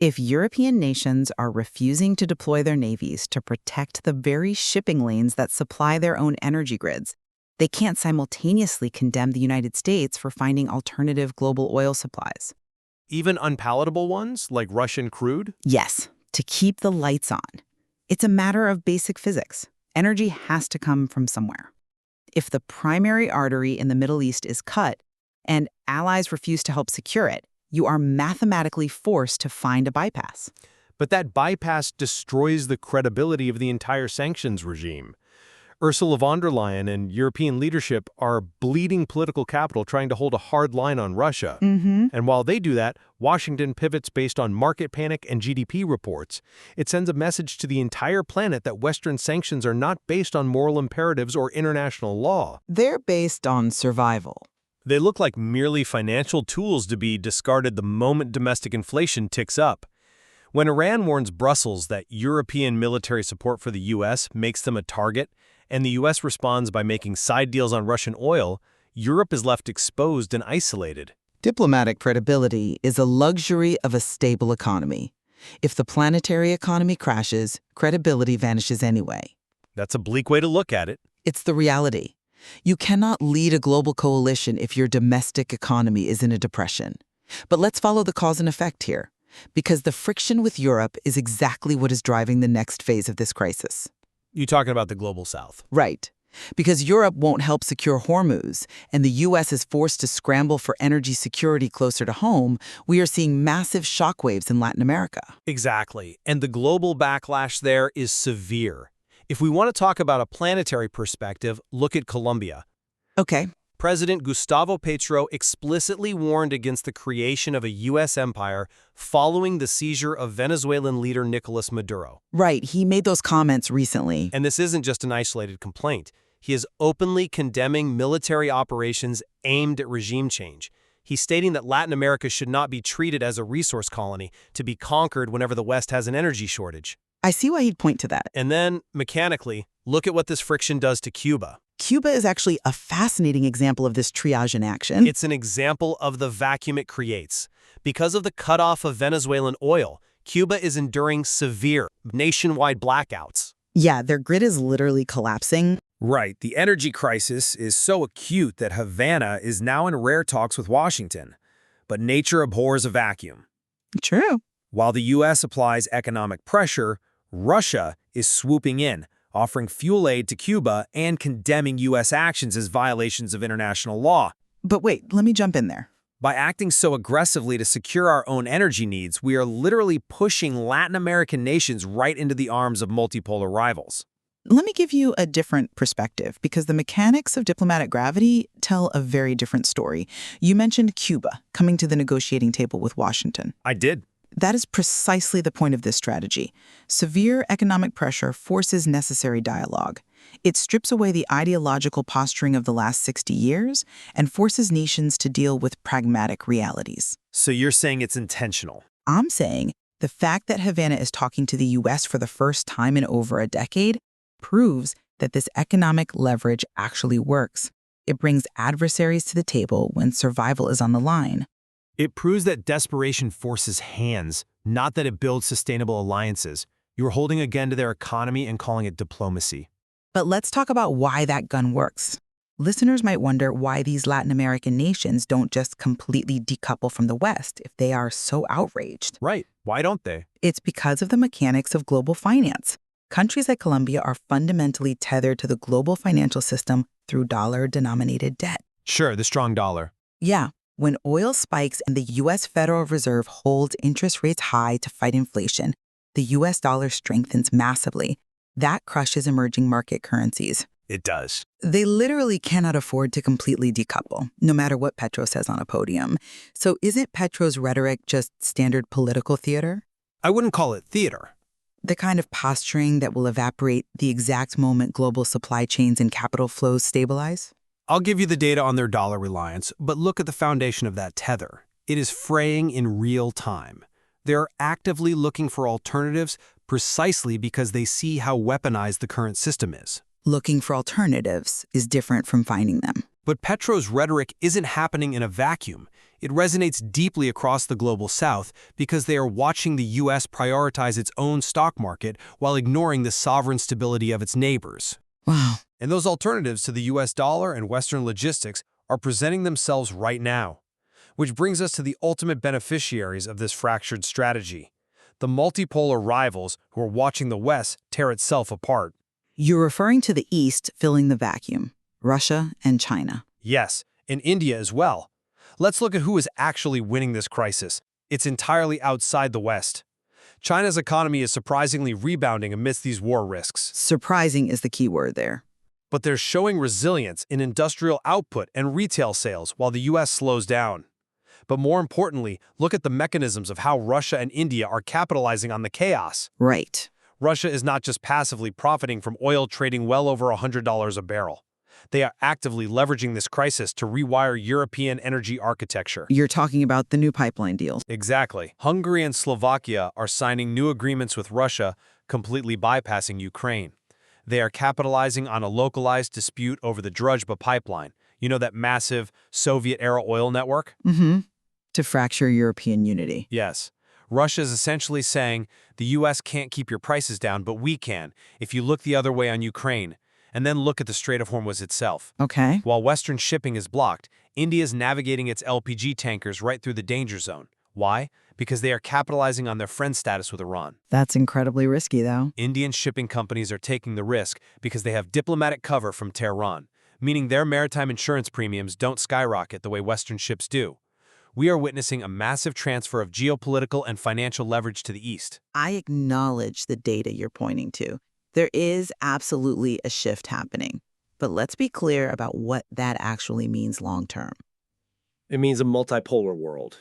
If European nations are refusing to deploy their navies to protect the very shipping lanes that supply their own energy grids, they can't simultaneously condemn the United States for finding alternative global oil supplies. Even unpalatable ones, like Russian crude? Yes, to keep the lights on. It's a matter of basic physics. Energy has to come from somewhere. If the primary artery in the Middle East is cut and allies refuse to help secure it, you are mathematically forced to find a bypass. But that bypass destroys the credibility of the entire sanctions regime. Ursula von der Leyen and European leadership are bleeding political capital trying to hold a hard line on Russia. And while they do that, Washington pivots based on market panic and GDP reports. It sends a message to the entire planet that Western sanctions are not based on moral imperatives or international law. They're based on survival. They look like merely financial tools to be discarded the moment domestic inflation ticks up. When Iran warns Brussels that European military support for the U.S. makes them a target, and the U.S. responds by making side deals on Russian oil, Europe is left exposed and isolated. Diplomatic credibility is a luxury of a stable economy. If the planetary economy crashes, credibility vanishes anyway. That's a bleak way to look at it. It's the reality. You cannot lead a global coalition if your domestic economy is in a depression. But let's follow the cause and effect here, because the friction with Europe is exactly what is driving the next phase of this crisis. You're talking about the global south. Right. Because Europe won't help secure Hormuz, and the U.S. is forced to scramble for energy security closer to home, we are seeing massive shockwaves in Latin America. Exactly. And the global backlash there is severe. If we want to talk about a planetary perspective, look at Colombia. Okay. President Gustavo Petro explicitly warned against the creation of a U.S. empire following the seizure of Venezuelan leader Nicolas Maduro. Right, he made those comments recently. And this isn't just an isolated complaint. He is openly condemning military operations aimed at regime change. He's stating that Latin America should not be treated as a resource colony to be conquered whenever the West has an energy shortage. I see why he'd point to that. And then, mechanically, look at what this friction does to Cuba. Cuba is actually a fascinating example of this triage in action. It's an example of the vacuum it creates. Because of the cutoff of Venezuelan oil, Cuba is enduring severe nationwide blackouts. Yeah, their grid is literally collapsing. Right. The energy crisis is so acute that Havana is now in rare talks with Washington. But nature abhors a vacuum. True. While the U.S. applies economic pressure, Russia is swooping in, offering fuel aid to Cuba and condemning U.S. actions as violations of international law. But wait, let me jump in there. By acting so aggressively to secure our own energy needs, we are literally pushing Latin American nations right into the arms of multipolar rivals. Let me give you a different perspective, because the mechanics of diplomatic gravity tell a very different story. You mentioned Cuba coming to the negotiating table with Washington. I did. That is precisely the point of this strategy. Severe economic pressure forces necessary dialogue. It strips away the ideological posturing of the last 60 years and forces nations to deal with pragmatic realities. So you're saying it's intentional? I'm saying the fact that Havana is talking to the U.S. for the first time in over a decade proves that this economic leverage actually works. It brings adversaries to the table when survival is on the line. It proves that desperation forces hands, not that it builds sustainable alliances. You're holding a gun to their economy and calling it diplomacy. But let's talk about why that gun works. Listeners might wonder why these Latin American nations don't just completely decouple from the West if they are so outraged. Right. Why don't they? It's because of the mechanics of global finance. Countries like Colombia are fundamentally tethered to the global financial system through dollar-denominated debt. Sure, the strong dollar. Yeah. When oil spikes and the U.S. Federal Reserve holds interest rates high to fight inflation, the U.S. dollar strengthens massively. That crushes emerging market currencies. It does. They literally cannot afford to completely decouple, no matter what Petro says on a podium. So isn't Petro's rhetoric just standard political theater? I wouldn't call it theater. The kind of posturing that will evaporate the exact moment global supply chains and capital flows stabilize? I'll give you the data on their dollar reliance, but look at the foundation of that tether. It is fraying in real time. They're actively looking for alternatives precisely because they see how weaponized the current system is. Looking for alternatives is different from finding them. But Petro's rhetoric isn't happening in a vacuum. It resonates deeply across the global south because they are watching the U.S. prioritize its own stock market while ignoring the sovereign stability of its neighbors. Wow. And those alternatives to the U.S. dollar and Western logistics are presenting themselves right now. Which brings us to the ultimate beneficiaries of this fractured strategy, the multipolar rivals who are watching the West tear itself apart. You're referring to the East filling the vacuum, Russia and China. Yes, and India as well. Let's look at who is actually winning this crisis. It's entirely outside the West. China's economy is surprisingly rebounding amidst these war risks. Surprising is the key word there. But they're showing resilience in industrial output and retail sales while the U.S. slows down. But more importantly, look at the mechanisms of how Russia and India are capitalizing on the chaos. Right. Russia is not just passively profiting from oil trading well over $100 a barrel. They are actively leveraging this crisis to rewire European energy architecture. You're talking about the new pipeline deals. Exactly. Hungary and Slovakia are signing new agreements with Russia, completely bypassing Ukraine. They are capitalizing on a localized dispute over the Druzhba pipeline. You know, that massive Soviet-era oil network? Mm-hmm. To fracture European unity. Yes. Russia is essentially saying, the U.S. can't keep your prices down, but we can, if you look the other way on Ukraine, and then look at the Strait of Hormuz itself. Okay. While Western shipping is blocked, India is navigating its LPG tankers right through the danger zone. Why? Because they are capitalizing on their friend status with Iran. That's incredibly risky, though. Indian shipping companies are taking the risk because they have diplomatic cover from Tehran, meaning their maritime insurance premiums don't skyrocket the way Western ships do. We are witnessing a massive transfer of geopolitical and financial leverage to the East. I acknowledge the data you're pointing to. There is absolutely a shift happening. But let's be clear about what that actually means long-term. It means a multipolar world.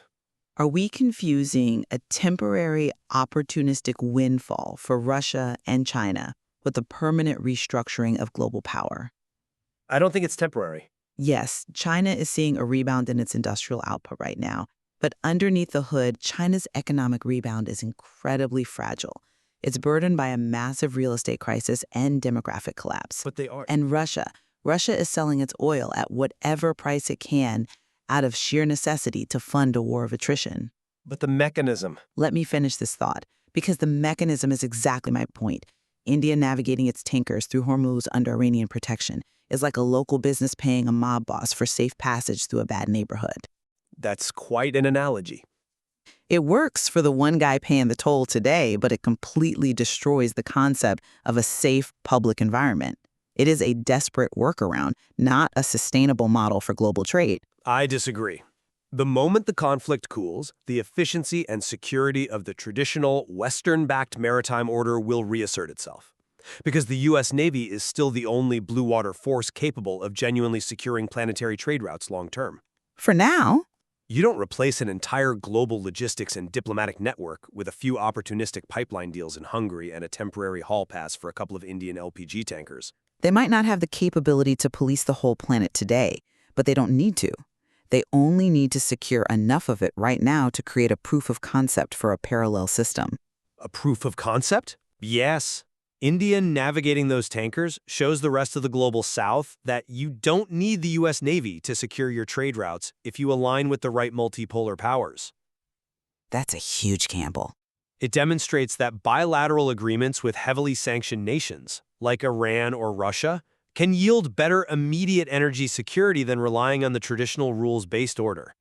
Are we confusing a temporary opportunistic windfall for Russia and China with a permanent restructuring of global power? I don't think it's temporary. Yes, China is seeing a rebound in its industrial output right now, but underneath the hood, China's economic rebound is incredibly fragile. It's burdened by a massive real estate crisis and demographic collapse. But they are. And Russia is selling its oil at whatever price it can out of sheer necessity to fund a war of attrition. But the mechanism. Let me finish this thought, because the mechanism is exactly my point. India navigating its tankers through Hormuz under Iranian protection is like a local business paying a mob boss for safe passage through a bad neighborhood. That's quite an analogy. It works for the one guy paying the toll today, but it completely destroys the concept of a safe public environment. It is a desperate workaround, not a sustainable model for global trade. I disagree. The moment the conflict cools, the efficiency and security of the traditional Western-backed maritime order will reassert itself. Because the U.S. Navy is still the only blue water force capable of genuinely securing planetary trade routes long-term. For now. You don't replace an entire global logistics and diplomatic network with a few opportunistic pipeline deals in Hungary and a temporary hall pass for a couple of Indian LPG tankers. They might not have the capability to police the whole planet today, but they don't need to. They only need to secure enough of it right now to create a proof of concept for a parallel system. A proof of concept? Yes. India navigating those tankers shows the rest of the global south that you don't need the U.S. Navy to secure your trade routes if you align with the right multipolar powers. That's a huge gamble. It demonstrates that bilateral agreements with heavily sanctioned nations, like Iran or Russia, can yield better immediate energy security than relying on the traditional rules-based order.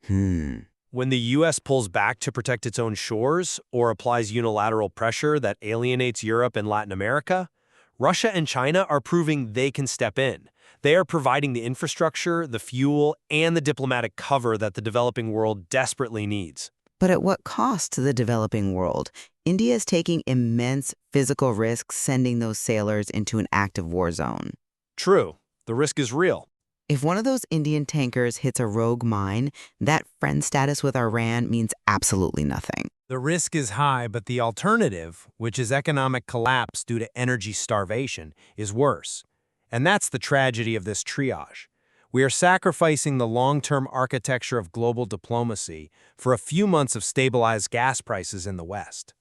When the U.S. pulls back to protect its own shores or applies unilateral pressure that alienates Europe and Latin America, Russia and China are proving they can step in. They are providing the infrastructure, the fuel, and the diplomatic cover that the developing world desperately needs. But at what cost to the developing world? India is taking immense physical risks sending those sailors into an active war zone. True, the risk is real. If one of those Indian tankers hits a rogue mine, that friend status with Iran means absolutely nothing. The risk is high, but the alternative, which is economic collapse due to energy starvation, is worse. And that's the tragedy of this triage. We are sacrificing the long-term architecture of global diplomacy for a few months of stabilized gas prices in the West.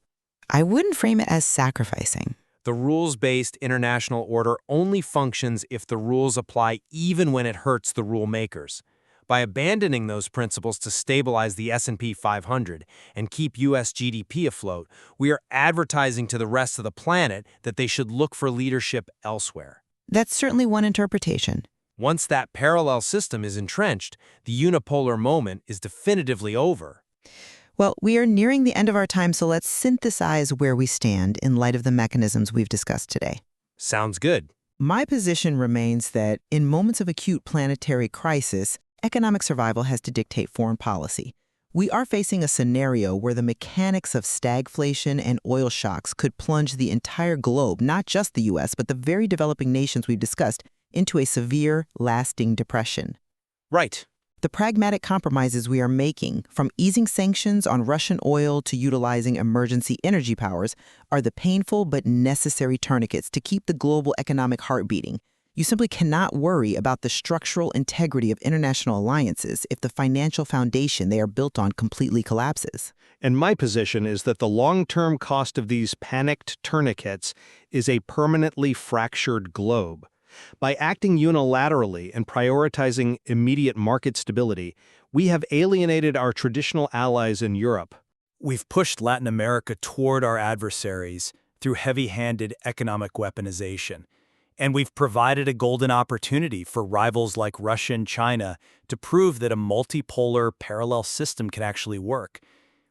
I wouldn't frame it as sacrificing. The rules-based international order only functions if the rules apply even when it hurts the rule makers. By abandoning those principles to stabilize the S&P 500 and keep U.S. GDP afloat, we are advertising to the rest of the planet that they should look for leadership elsewhere. That's certainly one interpretation. Once that parallel system is entrenched, the unipolar moment is definitively over. Well, we are nearing the end of our time, so let's synthesize where we stand in light of the mechanisms we've discussed today. Sounds good. My position remains that in moments of acute planetary crisis, economic survival has to dictate foreign policy. We are facing a scenario where the mechanics of stagflation and oil shocks could plunge the entire globe, not just the U.S., but the very developing nations we've discussed, into a severe, lasting depression. Right. The pragmatic compromises we are making, from easing sanctions on Russian oil to utilizing emergency energy powers, are the painful but necessary tourniquets to keep the global economic heart beating. You simply cannot worry about the structural integrity of international alliances if the financial foundation they are built on completely collapses. And my position is that the long-term cost of these panicked tourniquets is a permanently fractured globe. By acting unilaterally and prioritizing immediate market stability, we have alienated our traditional allies in Europe. We've pushed Latin America toward our adversaries through heavy-handed economic weaponization. And we've provided a golden opportunity for rivals like Russia and China to prove that a multipolar parallel system can actually work.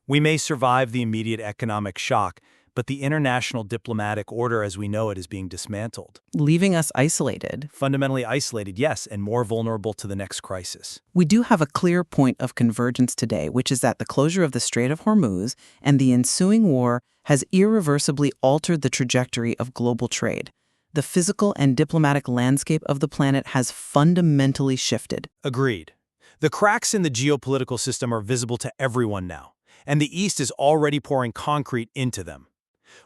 We may survive the immediate economic shock, but the international diplomatic order as we know it is being dismantled. Leaving us isolated. Fundamentally isolated, yes, and more vulnerable to the next crisis. We do have a clear point of convergence today, which is that the closure of the Strait of Hormuz and the ensuing war has irreversibly altered the trajectory of global trade. The physical and diplomatic landscape of the planet has fundamentally shifted. Agreed. The cracks in the geopolitical system are visible to everyone now, and the East is already pouring concrete into them.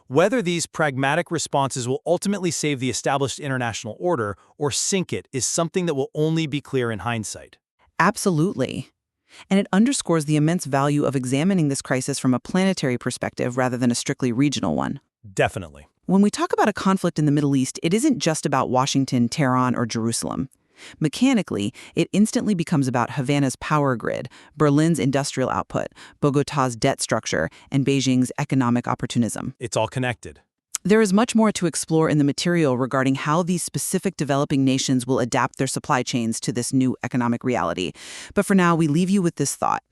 Whether these pragmatic responses will ultimately save the established international order or sink it is something that will only be clear in hindsight. Absolutely. And it underscores the immense value of examining this crisis from a planetary perspective rather than a strictly regional one. Definitely. When we talk about a conflict in the Middle East, it isn't just about Washington, Tehran, or Jerusalem. Mechanically, it instantly becomes about Havana's power grid, Berlin's industrial output, Bogotá's debt structure, and Beijing's economic opportunism. It's all connected. There is much more to explore in the material regarding how these specific developing nations will adapt their supply chains to this new economic reality. But for now, we leave you with this thought.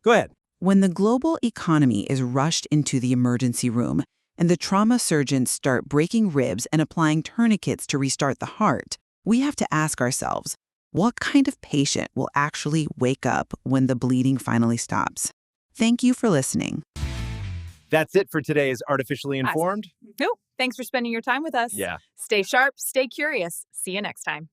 Go ahead. When the global economy is rushed into the emergency room, and the trauma surgeons start breaking ribs and applying tourniquets to restart the heart, we have to ask ourselves, what kind of patient will actually wake up when the bleeding finally stops? Thank you for listening. That's it for today's Artificially Informed. Nope. Thanks for spending your time with us. Yeah. Stay sharp, stay curious. See you next time.